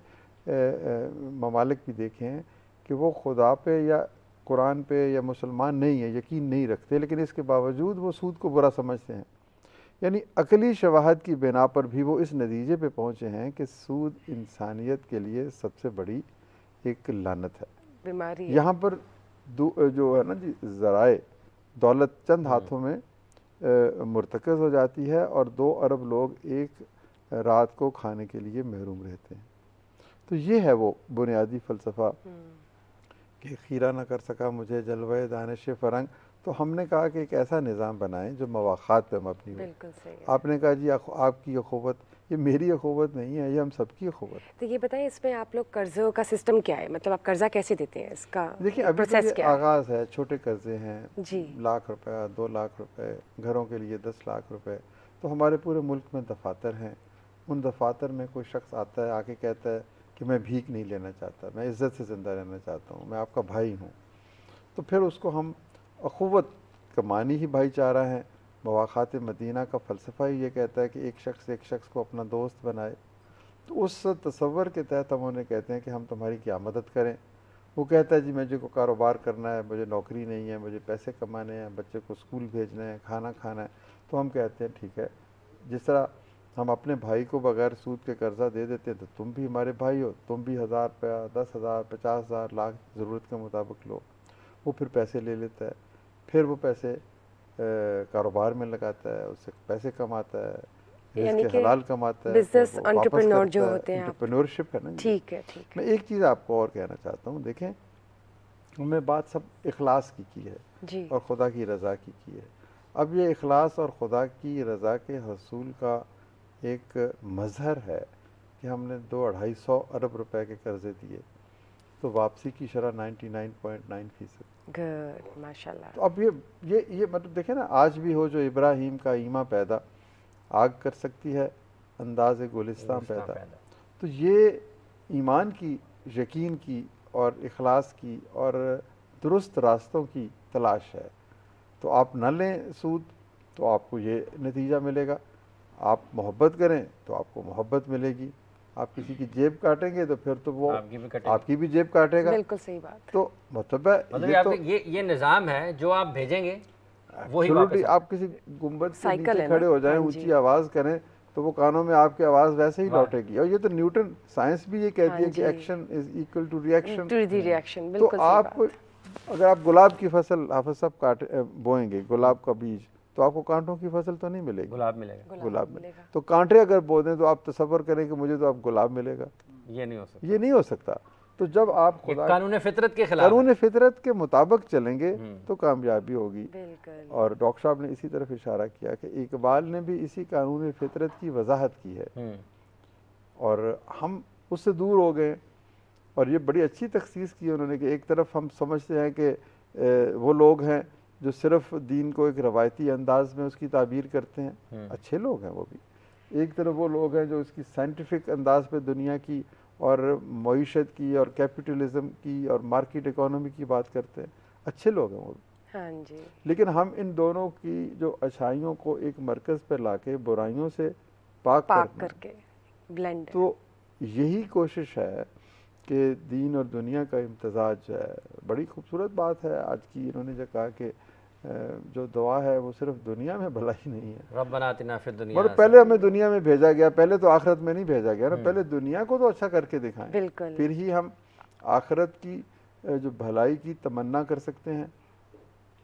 ममालिक भी देखे हैं कि वो खुदा पे या कुरान पे या मुसलमान नहीं है, यकीन नहीं रखते, लेकिन इसके बावजूद वो सूद को बुरा समझते हैं। यानी अकली शवाहद की बिना पर भी वो इस नतीजे पे पहुँचे हैं कि सूद इंसानियत के लिए सबसे बड़ी एक लानत है, बीमारी। यहाँ पर जो है ना जी ज़राए दौलत चंद हाथों में मुर्तकज़ हो जाती है और 2 अरब लोग एक रात को खाने के लिए महरूम रहते हैं। तो ये है वो बुनियादी फ़लसफ़ा कि खीरा न कर सका मुझे जलवाए दानिश फ़रंग। तो हमने कहा कि एक ऐसा निज़ाम बनाएं जो मवाख़ात पे मबनी हो। बिल्कुल सही है। आपने कहा जी आपकी अखुवत, ये मेरी अखुवत नहीं है, ये हम सबकी अखुवत। तो ये बताएं इसमें आप लोग कर्ज़ों का सिस्टम क्या है, मतलब आप कर्ज़ा कैसे देते हैं, इसका देखिए अभी तो ये आगाज़ है, छोटे कर्ज़े हैं जी, लाख रुपये 2 लाख रुपए, घरों के लिए 10 लाख रुपए। तो हमारे पूरे मुल्क में दफातर हैं, उन दफातर में कोई शख्स आता है आके कहता है कि मैं भीख नहीं लेना चाहता, मैं इज़्ज़त से ज़िंदा रहना चाहता हूँ, मैं आपका भाई हूँ। तो फिर उसको हम अखुवत का मानी ही भाईचारा है। मवाख़ात मदीना का फ़लसफ़ा ही ये कहता है कि एक शख्स को अपना दोस्त बनाए। तो उस तसव्वुर के तहत हम उन्हें कहते हैं कि हम तुम्हारी क्या मदद करें। वो कहता है जी मुझे को कारोबार करना है, मुझे नौकरी नहीं है, मुझे पैसे कमाने हैं, बच्चे को स्कूल भेजना है, खाना खाना है। तो हम कहते हैं ठीक है, जिस तरह हम अपने भाई को बग़ैर सूद के कर्ज़ा दे देते हैं तो तुम भी हमारे भाई हो, तुम भी 1000 रुपया 10,000 50,000 लाख ज़रूरत के मुताबिक लो। वो फिर पैसे ले लेता है, फिर वो पैसे कारोबार में लगाता है, उससे पैसे कमाता है, रिज़्क़ हलाल कमाता है, बिज़नेस एंटरप्रेन्योर जो होते हैं, एंटरप्रेन्योरशिप है ना। ठीक है ठीक है। मैं एक चीज़ आपको और कहना चाहता हूँ, देखें हमने बात सब इखलास की है जी, और खुदा की रज़ा की है। अब ये इखलास और खुदा की रज़ा के हसूल का एक मज़हर है कि हमने 200-250 अरब रुपए के कर्ज़े दिए, तो वापसी की शरह 99.9%। गुड, माशाल्लाह। तो अब ये मतलब देखें ना, आज भी हो जो इब्राहीम का ईमा पैदा, आग कर सकती है अंदाज़ गुलिस्तां पैदा। तो ये ईमान की, यकीन की और इखलास की और दुरुस्त रास्तों की तलाश है। तो आप न लें सूद तो आपको ये नतीजा मिलेगा, आप मोहब्बत करें तो आपको मोहब्बत मिलेगी, आप किसी की जेब काटेंगे तो फिर तो वो आपकी भी जेब काटेगा। बिल्कुल सही बात। तो मतलब ये निज़ाम है जो आप भेजेंगे वही वापस। आप किसी गुंबद के नीचे खड़े हो जाएं, ऊंची आवाज़ करें तो वो कानों में आपकी आवाज़ वैसे ही लौटेगी। और ये तो न्यूटन साइंस भी ये कहती है कि action is equal to reaction. तो आप अगर आप गुलाब की फसल हाफिज़ साहब बोएंगे, गुलाब का बीज, तो आपको कांटों की फसल तो नहीं मिलेगी, गुलाब मिलेगा। गुलाब मिलेगा। तो कांटे अगर बो दें तो आप तसव्वुर करें कि मुझे तो आप गुलाब मिलेगा, ये नहीं हो सकता। ये नहीं हो सकता। तो जब आप खुदा कानून फितरत के खिलाफ, कानून फितरत के मुताबिक चलेंगे तो कामयाबी होगी। और डॉक्टर साहब ने इसी तरफ इशारा किया कि इकबाल ने भी इसी कानून फितरत की वजाहत की है और हम उससे दूर हो गए। और ये बड़ी अच्छी तखसीस की उन्होंने कि एक तरफ हम समझते हैं कि वो लोग हैं जो सिर्फ दीन को एक रवायती अंदाज में उसकी ताबीर करते हैं, अच्छे लोग हैं वो भी। एक तरफ वो लोग हैं जो उसकी साइंटिफिक अंदाज पे दुनिया की और मईशत की और कैपिटलिज्म की और मार्केट इकोनॉमी की बात करते हैं, अच्छे लोग हैं वो। हाँ जी। लेकिन हम इन दोनों की जो अच्छाइयों को एक मरकज़ पर लाके बुराइयों से पाक करके ब्लेंड, तो यही कोशिश है कि दीन और दुनिया का इम्तजाज जो है। बड़ी खूबसूरत बात है आज की, इन्होंने जो कहा कि जो दुआ है वो सिर्फ दुनिया में भलाई नहीं है, रब्बना आतिना फिद दुनिया, और पहले हमें दुनिया में भेजा गया, पहले तो आखिरत में नहीं भेजा गया ना, पहले दुनिया को तो अच्छा करके दिखाएं, बिल्कुल, फिर ही हम आखिरत की जो भलाई की तमन्ना कर सकते हैं।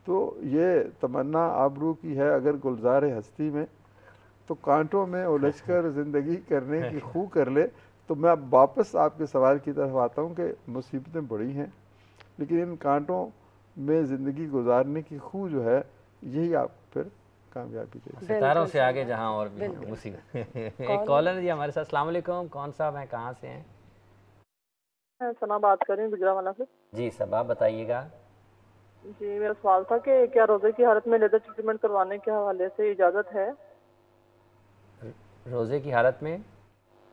तो ये तमन्ना आबरू की है अगर गुलजार हस्ती में, तो कांटों में उलझ कर ज़िंदगी करने की खू कर ले। तो मैं अब वापस आपके सवाल की तरफ आता हूँ कि मुसीबतें बड़ी हैं, लेकिन इन कांटों में ज़िंदगी गुजारने की खू जो है, यही आपको फिर कामयाबी देगी। सितारों से आगे जहाँ और भी मुसीबत। एक कॉलर है जी हमारे साथ। अस्सलाम वालेकुम, कौन साहब हैं, कहाँ से हैं? सना बात कर रही हूँ गुजरावाला से। जी सबा बताइएगा। जी मेरा सवाल था कि क्या रोजे की हालत में लेजर ट्रीटमेंट करवाने के हवाले से इजाज़त है? रोजे की हालत में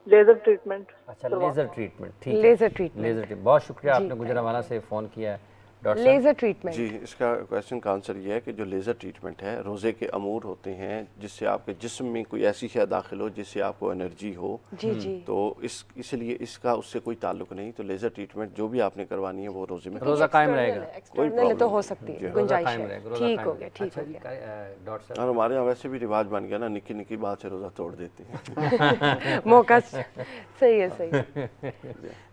लेजर ट्रीटमेंट? अच्छा, लेजर ट्रीटमेंट, ठीक है, लेजर ट्रीटमेंट। बहुत शुक्रिया, आपने गुजरावाला से फ़ोन किया है। लेज़र ट्रीटमेंट, जी इसका क्वेश्चन का आंसर ये है कि जो लेज़र ट्रीटमेंट है, रोज़े के अमूर होते हैं जिससे आपके जिस्म में कोई ऐसी शय दाखिल हो जिससे आपको एनर्जी हो, जी तो इसलिए इसका उससे कोई ताल्लुक नहीं। तो लेज़र ट्रीटमेंट जो भी आपने करवानी है वो रोज़े में रोज़ा कायम रहेगा, कोई प्रॉब्लम तो हो सकती है, गुंजाइश है। ठीक हो गया, ठीक हो गया। और हमारे यहाँ वैसे भी रिवाज बन गया ना, निकी निकी बात से रोज़ा तोड़ देते हैं। मौका सही है, सही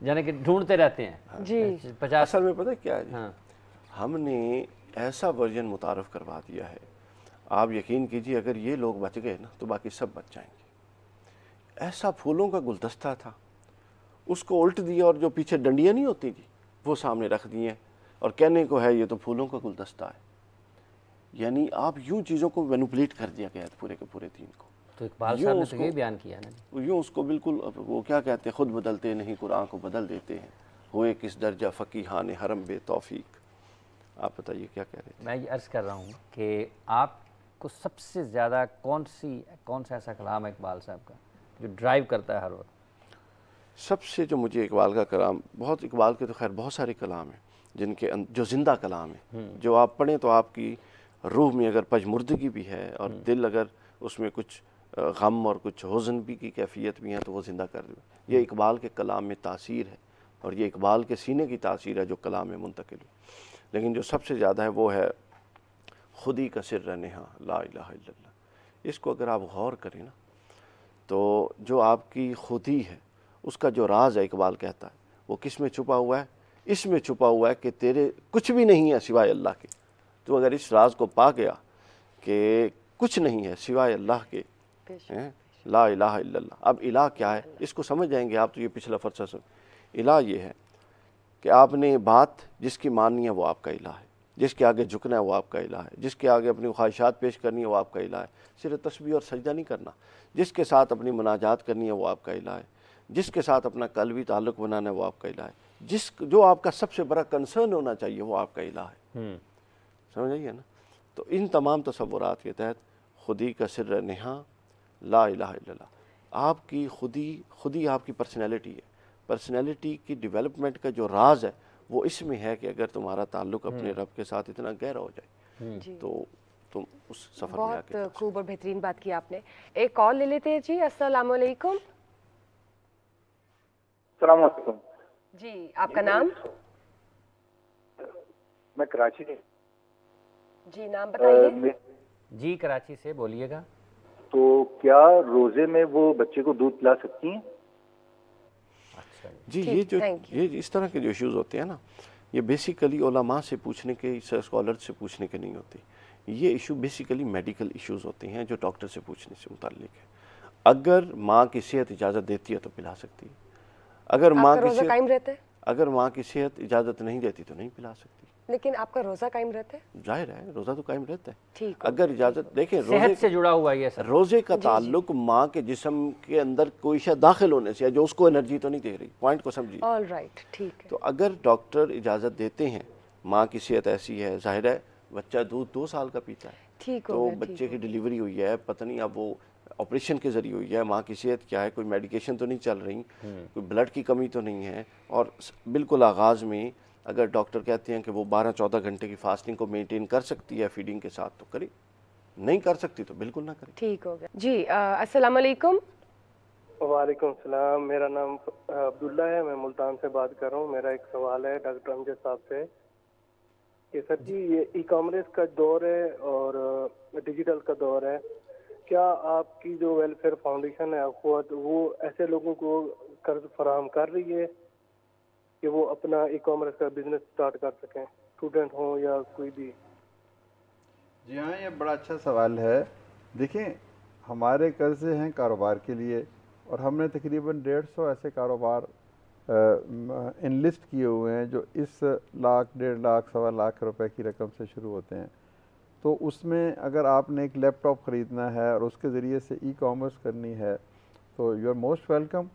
यानी कि ढूंढते रहते हैं जी। 50 असल में पता है क्या है, हाँ। हमने ऐसा वर्जन मुतारफ़ करवा दिया है, आप यकीन कीजिए अगर ये लोग बच गए ना तो बाकी सब बच जाएंगे। ऐसा फूलों का गुलदस्ता था, उसको उल्ट दिया और जो पीछे डंडियाँ नहीं होती थी वो सामने रख दी हैं और कहने को है ये तो फूलों का गुलदस्ता है। यानी आप यूं चीज़ों को मैनिपुलेट कर दिया गया है पूरे के पूरे दीन को। तो इकबाल साहब ने तो यही बयान किया ना, यूँ उसको बिल्कुल वो क्या कहते हैं, खुद बदलते नहीं कुरान को बदल देते हैं, हुए किस दर्जा फ़कीहान हरम बे तौफीक। आप बताइए क्या कह रहे थे? मैं ये अर्ज़ कर रहा हूँ कि आपको सबसे ज़्यादा कौन सा ऐसा कलाम है इकबाल साहब का जो ड्राइव करता है हर वक्त? सबसे जो मुझे इकबाल का कलाम, बहुत इकबाल के तो खैर बहुत सारे कलाम हैं जिनके जो ज़िंदा कलाम है, जो आप पढ़ें तो आपकी रूह में अगर पजमुर्दगी भी है और दिल अगर उसमें कुछ गम और कुछ हुज़्न भी की कैफियत भी है तो वो ज़िंदा कर दे। ये इकबाल के कलाम में तासीर है और ये इकबाल के सीने की तासीर है जो कलाम में मुंतकिल है। लेकिन जो सबसे ज़्यादा है वो है खुदी का सिर्र नेहा ला इलाहा इल्लल्लाह। इसको अगर आप गौर करें ना तो जो आपकी खुदी है उसका जो राज है, इकबाल कहता है वो किस में छुपा हुआ है? इसमें छुपा हुआ है कि तेरे कुछ भी नहीं है सिवाय अल्लाह के। तो अगर इस राज को पा गया कि कुछ नहीं है सिवाय अल्लाह के, ला इलाहा इल्लल्लाह। अब इलाह क्या है इसको समझ जाएंगे आप। तो ये पिछला फरसा सुन, इलाह ये है कि आपने बात जिसकी माननी है वो आपका इलाह है, जिसके आगे झुकना है वो आपका इलाह है, जिसके आगे अपनी ख्वाहिशात पेश करनी है वो आपका इलाह है। सिर्फ तस्बीह और सजदा नहीं करना, जिसके साथ अपनी मुनाजात करनी है वो आपका इलाह है, जिसके साथ अपना कल्बी ताल्लुक़ बनाना है वो आपका इलाह है, जो आपका सबसे बड़ा कंसर्न होना चाहिए वो आपका इलाह है। समझ आइए ना। तो इन तमाम तसव्वुरात के तहत खुदी का सिर्र नेहा ला इलाहा इल्लल्लाह। आपकी खुदी आपकी पर्सनैलिटी है। पर्सनैलिटी की डेवलपमेंट का जो राज है वो इसमें है कि अगर तुम्हारा ताल्लुक़ अपने रब के साथ इतना गहरा हो जाए तो तुम उस सफ़र में आके। बहुत खूब और बेहतरीन बात की आपने। एक कॉल ले लेते हैं जी। अस्सलाम वालेकुम। अस्सलाम वालेकुम जी, आपका नाम? मैं कराची से। जी नाम बताइए। जी कराची से बोलिएगा। तो क्या रोजे में वो बच्चे को दूध पिला सकती हैं? अच्छा जी, ये इस तरह के जो इश्यूज़ होते हैं ना, ये बेसिकली उलमा से पूछने के, स्कॉलर से पूछने के नहीं होते। ये इशू बेसिकली मेडिकल इश्यूज़ होते हैं जो डॉक्टर से पूछने से मुताल्लिक है। अगर माँ की सेहत इजाज़त देती है तो पिला सकती है, अगर माँ की सेहत इजाज़त नहीं देती तो नहीं पिला सकती। लेकिन आपका रोज़ा कायम रहता है? जाहिर है रोज़ा तो कायम रहता है। ठीक। अगर इजाज़त देखें, रोज़े से जुड़ा हुआ है सर। रोज़े का ताल्लुक माँ के जिस्म के अंदर कोई शय दाखिल होने से है जो उसको एनर्जी तो नहीं दे रही। पॉइंट को समझिए। ऑल राइट, ठीक है। तो अगर डॉक्टर इजाज़त देते हैं, माँ की सेहत ऐसी है, जाहिर है बच्चा दूध 2 साल का पीता है, ठीक तो बच्चे की डिलीवरी हुई है, पता नहीं अब वो ऑपरेशन के ज़रिए हुई है, माँ की सेहत क्या है, कोई मेडिकेशन तो नहीं चल रही, कोई ब्लड की कमी तो नहीं है, और बिल्कुल आगाज़ में अगर डॉक्टर कहते हैं कि वो 12-14 घंटे की फास्टिंग को मेंटेन कर सकती है फीडिंग के साथ तो करे, नहीं कर सकती तो बिल्कुल ना करे। ठीक हो गया जी। अस्सलाम वालेकुम। वालेकुम सलाम, मेरा नाम अब्दुल्ला है, मैं मुल्तान से बात कर रहा हूँ। मेरा एक सवाल है डॉक्टर अमजद साहब से कि सर जी ये ई कॉमर्स का दौर है और डिजिटल का दौर है, क्या आपकी जो वेलफेयर फाउंडेशन है अखवत वो ऐसे लोगों को कर्ज फराहम कर रही है कि वो अपना ई कॉमर्स का बिजनेस स्टार्ट कर सकें, स्टूडेंट हो या कोई भी? जी हाँ, ये बड़ा अच्छा सवाल है। देखें, हमारे कर्ज़े हैं कारोबार के लिए और हमने तकरीबन 150 ऐसे कारोबार इनलिस्ट किए हुए हैं जो इस लाख, 1.5 लाख, 1.25 लाख रुपए की रकम से शुरू होते हैं। तो उसमें अगर आपने एक लैपटॉप ख़रीदना है और उसके ज़रिए से ई कॉमर्स करनी है तो यू आर मोस्ट वेलकम।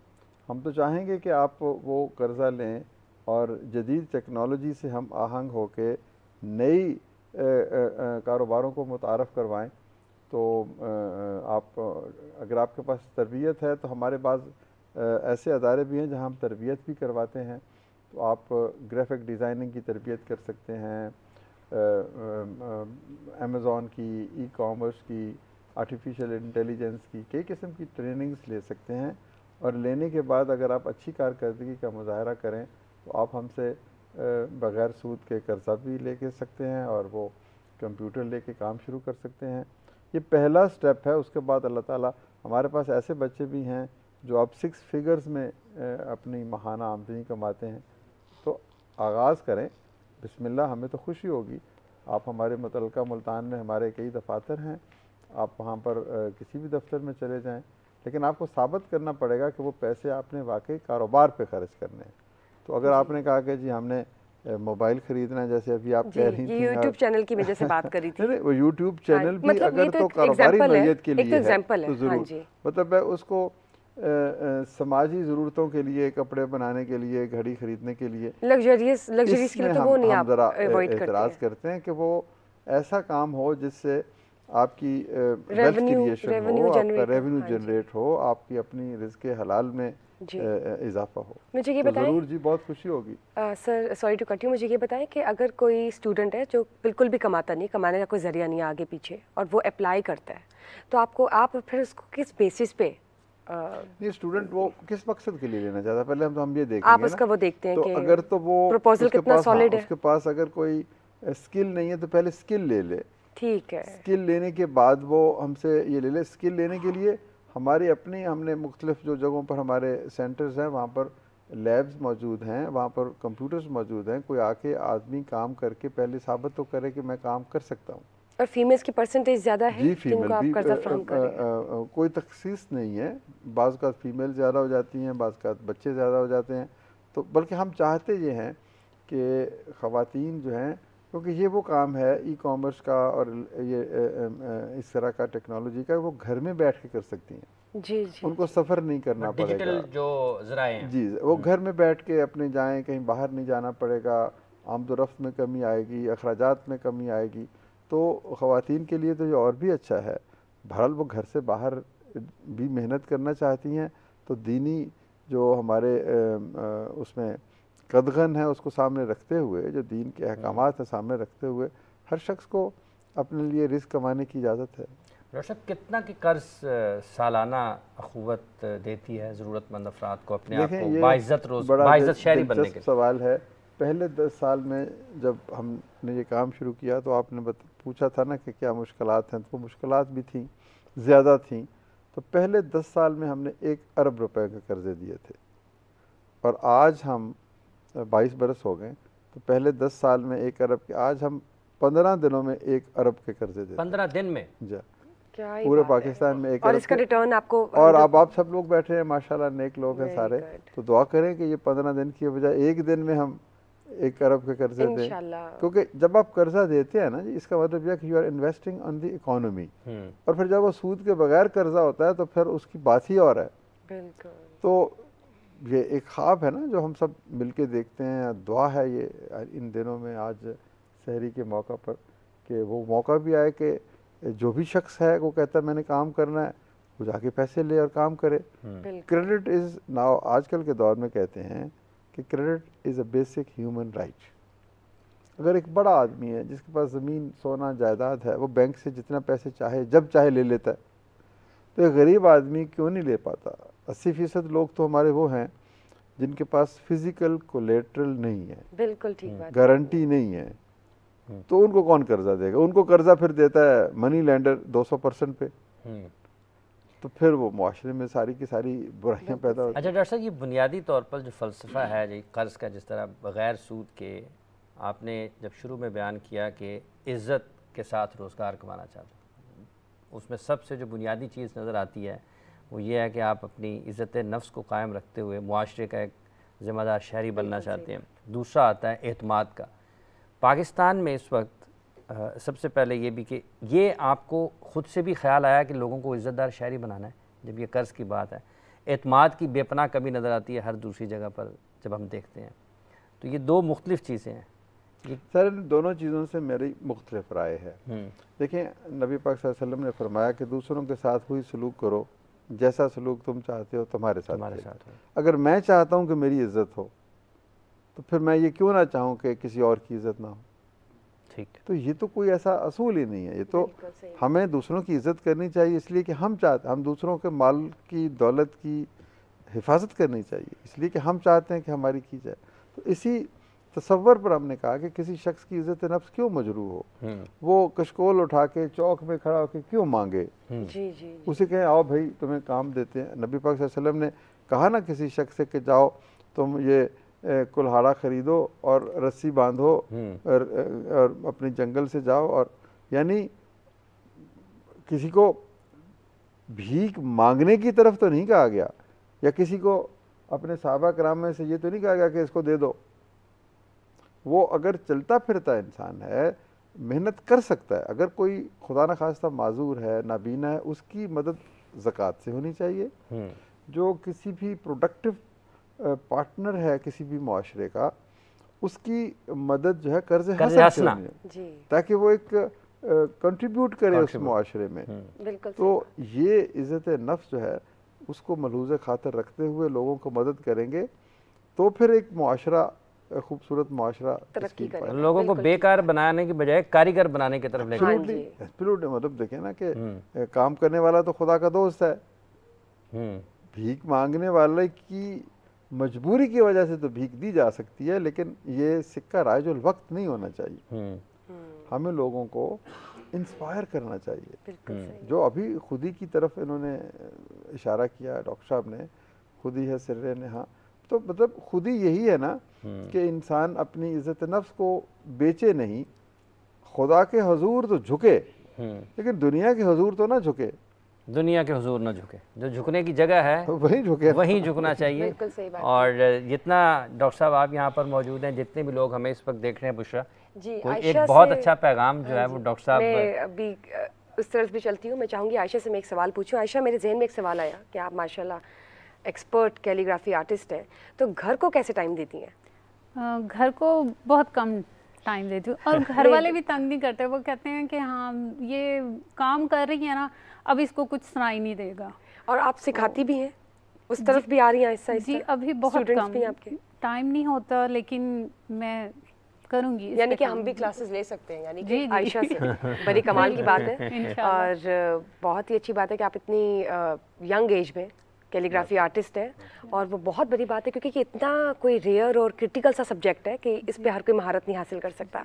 हम तो चाहेंगे कि आप वो कर्ज़ा लें और जदीद टेक्नोलॉजी से हम आहंग होकर नई कारोबारों को मुतारफ़ करवाएं। तो आप अगर आपके पास तरबियत है तो हमारे पास ऐसे अदारे भी हैं जहां हम तरबियत भी करवाते हैं। तो आप ग्राफिक डिज़ाइनिंग की तरबियत कर सकते हैं, अमेज़ॉन की, ई कॉमर्स की, आर्टिफिशियल इंटेलिजेंस की, कई किस्म की ट्रेनिंग्स ले सकते हैं। और लेने के बाद अगर आप अच्छी कारकर्दगी का मुजाहरा करें तो आप हमसे बग़ैर सूद के कर्ज़ा भी ले सकते हैं और वो कंप्यूटर लेके काम शुरू कर सकते हैं। ये पहला स्टेप है। उसके बाद अल्लाह ताला, हमारे पास ऐसे बच्चे भी हैं जो अब 6 फिगर्स में अपनी माहाना आमदनी कमाते हैं। तो आगाज़ करें, बिस्मिल्लाह, हमें तो खुशी होगी। आप हमारे मुतल्लिका मुल्तान में हमारे कई दफातर हैं, आप वहाँ पर किसी भी दफ्तर में चले जाएं, लेकिन आपको साबित करना पड़ेगा कि वो पैसे आपने वाकई कारोबार पे खर्च करने हैं। तो अगर आपने कहा कि जी हमने मोबाइल खरीदना है, जैसे अभी आप कह रही थी, यूट्यूब चैनल की वजह से बात करी थी। नहीं, वो यूट्यूब चैनल भी मतलब अगर तो कारोबारी नौयत के लिए है तो ज़रूर, मतलब है उसको समाजी ज़रूरतों के लिए, कपड़े बनाने के लिए, घड़ी खरीदने के लिए, लग्जरीज के लिए तो वो नहीं, आप ज़रा एतराज़ करते हैं कि वो ऐसा काम हो जिससे आपकी वेल्थ क्रिएशन हो, आपका रेवेन्यू जनरेट हो, आपकी अपनी रिज़्क़े हलाल में इजाफा हो। मुझे ये बताएं, ज़रूर जी, बहुत खुशी होगी। Sir sorry to cut you, मुझे ये बताएं कि अगर कोई स्टूडेंट है जो बिल्कुल भी कमाता नहीं, कमाने का कोई ज़रिया नहीं है आगे पीछे, और वो अप्लाई करता है, तो आप फिर उसको किस बेसिस पे नहीं, स्टूडेंट वो किस मकसद के लिए लेना चाहता है, पहले हम ये देखेंगे। आप उसका वो देखते हैं तो कि अगर तो वो प्रपोजल कितना सॉलिड है, उसके पास अगर कोई स्किल नहीं है तो पहले स्किल ले ले। ठीक है, स्किल लेने के बाद वो हमसे ये ले ले। स्किल लेने के लिए हमारी अपनी, हमने मुख्तलिफ जो जगहों पर हमारे सेंटर्स हैं वहाँ पर लैब्स मौजूद हैं, वहाँ पर कंप्यूटर्स मौजूद हैं। कोई आके आदमी काम करके पहले साबित तो करे कि मैं काम कर सकता हूँ। और फीमेल्स की परसेंटेज ज़्यादा है जी, फीमेल भी कोई तखसीस नहीं है, बाज़ का फीमेल ज़्यादा हो जाती हैं, बाज़ का बच्चे ज़्यादा हो जाते हैं। तो बल्कि हम चाहते ये हैं कि ख़वातीन जो हैं, क्योंकि ये वो काम है ई कॉमर्स का और ये इस तरह का टेक्नोलॉजी का, वो घर में बैठ के कर सकती हैं। जी जी, उनको सफ़र नहीं करना पड़ेगा। डिजिटल जो ज़राए हैं जी, वो घर में बैठ के अपने जाएं, कहीं बाहर नहीं जाना पड़ेगा, आमदोरफ्त में कमी आएगी, अखराजात में कमी आएगी। तो ख़वातीन के लिए तो ये और भी अच्छा है। बहरहाल वो घर से बाहर भी मेहनत करना चाहती हैं, तो दीनी जो हमारे उसमें कदगन है उसको सामने रखते हुए, जो दीन के अहकामात है सामने रखते हुए, हर शख्स को अपने लिए रिस्क कमाने की इजाज़त है। डॉक्टर साहब, कितना की कर्ज सालाना अखुवत देती है ज़रूरतमंद अफराद को अपने आप को बाइज़्ज़त शहरी बनने के? सवाल है। पहले 10 साल में जब हमने ये काम शुरू किया तो आपने पूछा था ना कि क्या मुश्किलात हैं, तो वो मुश्किलात भी थी, ज़्यादा थी। तो पहले 10 साल में हमने 1 अरब रुपए के कर्ज़े दिए थे, और आज हम 22 बरस हो गए, तो पहले 10 साल में 1 अरब के, आज हम 15 दिनों में 1 अरब के कर्ज़े देते। 15 दिन में? जी, पूरे पाकिस्तान में 1 और अरब इसका रिटर्न आपको, और अब आप सब लोग बैठे हैं माशाल्लाह, नेक लोग हैं सारे, तो दुआ करें कि ये 15 दिन की बजाय 1 दिन में हम 1 अरब के कर्जे दें। क्योंकि जब आप कर्जा देते हैं ना जी, इसका मतलब यह कि you are investing on the economy, और फिर जब वो सूद के बगैर कर्जा होता है तो फिर उसकी बात ही और है। बिल्कुल। तो ये एक ख्वाब है ना जो हम सब मिलके देखते हैं। दुआ है ये इन दिनों में, आज सहरी के मौका पर, कि वो मौका भी आए कि जो भी शख्स है वो कहता है मैंने काम करना है, वो जाके पैसे ले और काम करे। क्रेडिट इज़ नाउ, आजकल के दौर में कहते हैं कि credit is a basic human right. अगर एक बड़ा आदमी है जिसके पास ज़मीन सोना जायदाद है, वो बैंक से जितना पैसे चाहे जब चाहे ले लेता है, तो एक गरीब आदमी क्यों नहीं ले पाता? 80% लोग तो हमारे वो हैं जिनके पास फिजिकल कोलेट्रल नहीं है, बिल्कुल ठीक बात, गारंटी नहीं है, तो उनको कौन कर्जा देगा? उनको कर्जा फिर देता है मनी लैंडर 200% पे, तो फिर वो मुआशरे में सारी की सारी बुराइयां पैदा होती हैं। अच्छा डॉक्टर साहब, ये बुनियादी तौर पर जो फ़लसफ़ा है जो कर्ज़ का, जिस तरह बग़ैर सूद के आपने जब शुरू में बयान किया कि इज़्ज़त के साथ रोज़गार कमाना चाहते हैं, उसमें सबसे जो बुनियादी चीज़ नज़र आती है वो ये है कि आप अपनी इज़्ज़त नफ्स को कायम रखते हुए मुआशरे का एक ज़िम्मेदार शहरी बनना चाहते हैं। दूसरा आता है एतमाद का। पाकिस्तान में इस वक्त सबसे पहले ये भी कि ये आपको ख़ुद से भी ख्याल आया कि लोगों को इज़्ज़तदार शहरी बनाना है जब ये कर्ज़ की बात है? एतमाद की बेपनाह कमी नज़र आती है हर दूसरी जगह पर जब हम देखते हैं, तो ये दो मुख्तलिफ़ चीज़ें हैं। सर दोनों चीज़ों से मेरी मुख्तलिफ राय है। देखिए नबी पाक सल्लल्लाहु अलैहि वसल्लम ने फरमाया कि दूसरों के साथ वही सलूक करो जैसा सलूक तुम चाहते हो तुम्हारे साथ। अगर मैं चाहता हूँ कि मेरी इज़्ज़त हो, तो फिर मैं ये क्यों ना चाहूँ कि किसी और की इज़्ज़त ना हो? ठीक। तो ये तो कोई ऐसा असूल ही नहीं है। ये तो हमें दूसरों की इज़्ज़त करनी चाहिए इसलिए कि हम दूसरों के माल की दौलत की हिफाजत करनी चाहिए इसलिए कि हम चाहते हैं कि हमारी की जाए। तो इसी तसव्वुर पर हमने कहा कि किसी शख्स की इज़्ज़त नफ्स क्यों मजरू हो, वो कशकोल उठा के चौक में खड़ा होकर क्यों मांगे? जी। उसे कहें आओ भाई तुम्हें काम देते हैं। नबी पाक सल्लल्लाहु अलैहि वसल्लम ने कहा ना किसी शख्स से कि जाओ तुम ये कुल्हाड़ा ख़रीदो और रस्सी बांधो और अपने जंगल से जाओ, और यानी किसी को भीख मांगने की तरफ तो नहीं कहा गया, या किसी को अपने सहाबा कराम में से ये तो नहीं कहा गया कि इसको दे दो। वो अगर चलता फिरता इंसान है, मेहनत कर सकता है, अगर कोई खुदा न खास्ता माजूर है, नाबीना है, उसकी मदद ज़कात से होनी चाहिए। जो किसी भी प्रोडक्टिव पार्टनर है किसी भी मुआशरे का, उसकी मदद जो है कर्ज़ हसना ताकि वो एक कंट्रीब्यूट करे उस मुआशरे में। तो ये इज़्ज़त नफ्स जो है उसको मलहूज़ खातर रखते हुए लोगों को मदद करेंगे तो फिर एक मुआशरा खूबसूरत मुआशरा तरक्की करे। लोगों को बेकार बनाने की बजाय कारीगर बनाने की तरफ लेके। मतलब देखें ना कि काम करने वाला तो खुदा का दोस्त है। भीख मांगने वाले की मजबूरी की वजह से तो भीख दी जा सकती है, लेकिन ये सिक्का राजुल वक्त नहीं होना चाहिए। हमें लोगों को इंस्पायर करना चाहिए। जो अभी खुदी की तरफ इन्होंने इशारा किया डॉक्टर साहब ने, खुदी है सिर्रे ने, हाँ, तो मतलब खुदी यही है ना कि इंसान अपनी इज़्ज़त नफ्स को बेचे नहीं, खुदा के हुजूर तो झुके लेकिन दुनिया के हुजूर तो ना झुके। दुनिया के हुजूर ना झुके, जो झुकने की जगह है वहीं झुके, वहीं झुकना चाहिए। और जितना डॉक्टर साहब आप यहाँ पर मौजूद हैं, जितने भी लोग हमें इस वक्त देख रहे हैं, बुशरा जी, एक बहुत अच्छा पैगाम जो है वो डॉक्टर साहब। मैं अभी उस तरफ भी चलती हूँ, मैं चाहूँगी आयशा से मैं एक सवाल पूछूँ। आयशा, मेरे जहन में एक सवाल आया कि आप माशाल्लाह एक्सपर्ट कैलीग्राफी आर्टिस्ट हैं, तो घर को कैसे टाइम देती हैं? घर को बहुत कम टाइम देती हूँ, और घर वाले भी तंग नहीं करते। वो कहते हैं कि हाँ ये काम कर रही है ना, अब इसको कुछ सुनाई नहीं देगा। और आप सिखाती भी हैं, उस तरफ भी आ रही हैं ऐसा? जी अभी बहुत कम, आपके टाइम नहीं होता, लेकिन मैं करूँगी। यानी कि हम भी क्लासेस ले सकते हैं, यानी कि आयशा से। बड़ी कमाल की बात है और बहुत ही अच्छी बात है कि आप इतनी यंग एज में कैलीग्राफी आर्टिस्ट है, और वो बहुत बड़ी बात है क्योंकि इतना कोई रेयर और क्रिटिकल सा सब्जेक्ट है कि इस पे हर कोई महारत नहीं हासिल कर सकता।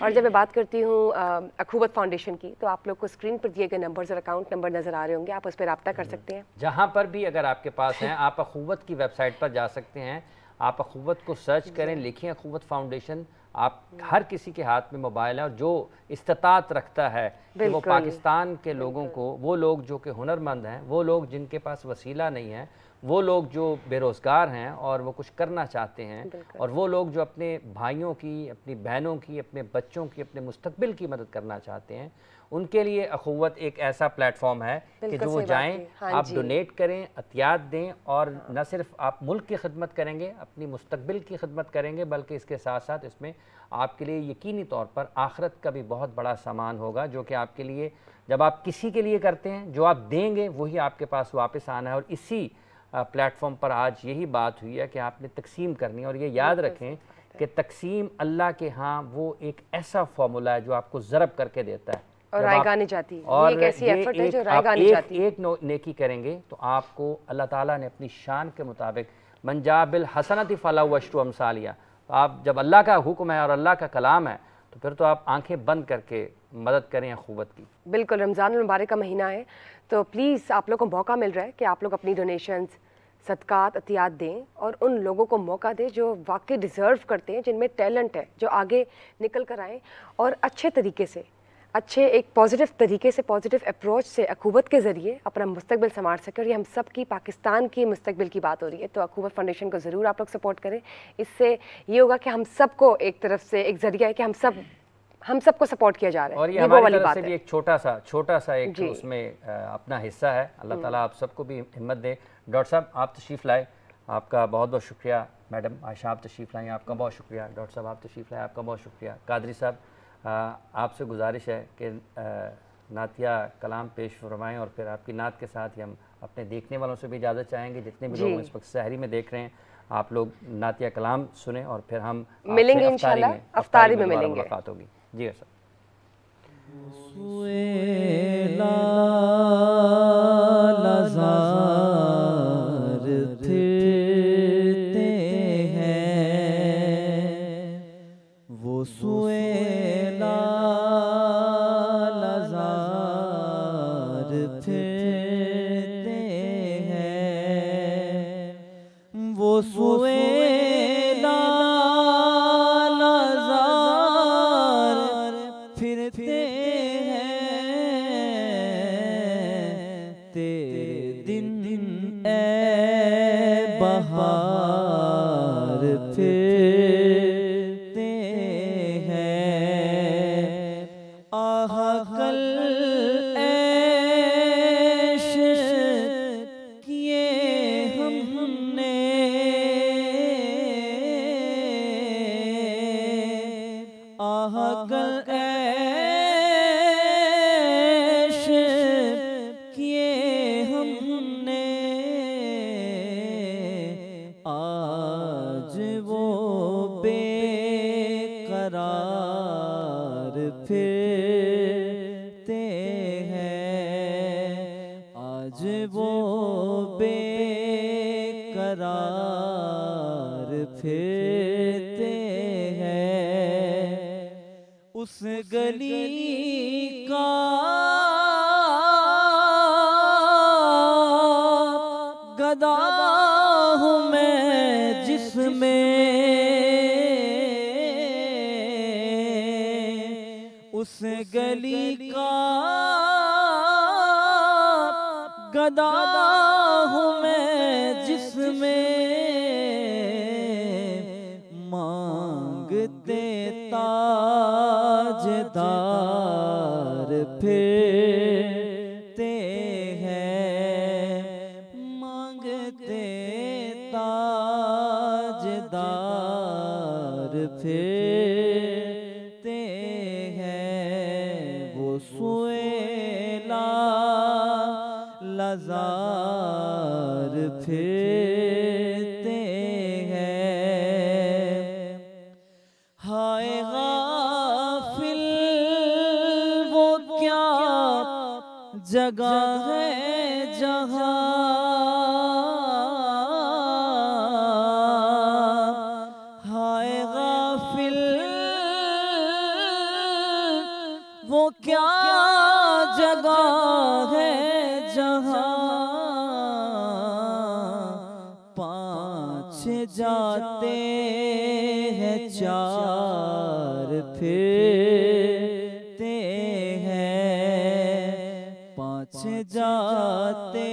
और जब मैं बात करती हूँ अखूवत फाउंडेशन की, तो आप लोग को स्क्रीन पर दिए गए नंबर्स और अकाउंट नंबर नज़र आ रहे होंगे, आप उस पर रब्ता कर सकते हैं। जहाँ पर भी अगर आपके पास हैं, आप अखूवत की वेबसाइट पर जा सकते हैं, आप अखूवत को सर्च करें, लिखें अखूवत फाउंडेशन। आप हर किसी के हाथ में मोबाइल है, और जो इस्तात रखता है कि वो पाकिस्तान के लोगों को, वो लोग जो कि हुनरमंद हैं, वो लोग जिनके पास वसीला नहीं है, वो लोग जो बेरोज़गार हैं और वो कुछ करना चाहते हैं, और वो लोग जो अपने भाइयों की, अपनी बहनों की, अपने बच्चों की, अपने मुस्तकबिल की मदद करना चाहते हैं, उनके लिए अखुव्वत एक ऐसा प्लेटफॉर्म है कि जो वो जाएं, आप डोनेट करें, अतियात दें, और न सिर्फ आप मुल्क की खिदमत करेंगे, अपनी मुस्तकबिल की खिदमत करेंगे, बल्कि इसके साथ साथ इसमें आपके लिए यकीनी तौर पर आखिरत का भी बहुत बड़ा सामान होगा, जो कि आपके लिए, जब आप किसी के लिए करते हैं, जो आप देंगे वही आपके पास वापस आना है। और इसी प्लेटफॉर्म पर आज यही बात हुई है कि आपने तकसीम करनी है, और ये याद रखें कि तकसीम अल्लाह के यहाँ वो एक ऐसा फार्मूला है जो आपको ज़रब करके देता है, और रायगा नहीं जाती, और ये एक ऐसी एफर्ट है जो रायगा नहीं जाती। एक नेकी करेंगे तो आपको अल्लाह ताला ने अपनी शान के मुताबिक मंजाबिल हसनति फलाहु वशरु अमसालिहा, तो आप जब अल्लाह का हुक्म है और अल्लाह का कलाम है तो फिर तो आप आंखें बंद करके मदद करें अखुवत की। बिल्कुल, रमज़ान मुबारक का महीना है, तो प्लीज़ आप लोग को मौका मिल रहा है कि आप लोग अपनी डोनेशंस, सदकात, अतियात दें, और उन लोगों को मौका दें जो वाकई डिज़र्व करते हैं, जिनमें टैलेंट है, जो आगे निकल कर आएँ और अच्छे तरीके से, अच्छे एक पॉजिटिव तरीके से, पॉजिटिव अप्रोच से अखुवत के ज़रिए अपना मुस्तकबिल संवार सके। और ये हम सब की, पाकिस्तान की मुस्तकबिल की बात हो रही है, तो अखुवत फाउंडेशन को ज़रूर आप लोग सपोर्ट करें। इससे ये होगा कि हम सबको एक तरफ से एक ज़रिया है कि हम सबको सपोर्ट किया जा रहा है, और ये हमारी तरफ से भी एक छोटा सा एक उसमें अपना हिस्सा है। अल्लाह ताला आप सबको भी हिम्मत दे। डॉक्टर साहब आप तशरीफ़ लाए, आपका बहुत बहुत शुक्रिया। मैडम आयशा आप तशरीफ़ लाएँ, आपका बहुत शुक्रिया। डॉक्टर साहब आप तशरीफ़ लाए, आपका बहुत शुक्रिया। कादरी साहब आपसे गुजारिश है कि नातिया कलाम पेश फरमाएँ, और फिर आपकी नात के साथ ही हम अपने देखने वालों से भी इजाज़त चाहेंगे। जितने भी लोग इस वक्त सहरी में देख रहे हैं, आप लोग नातिया कलाम सुने, और फिर हम मिलेंगे इंशाल्लाह, अफ्तारी में मिलेंगे, मुलाकात होगी। जी सर। जगह है जहाँ हाय गाफिल वो क्या जगह है जहाँ पाँच जाते हैं चार फिरते हैं, पाँच जाते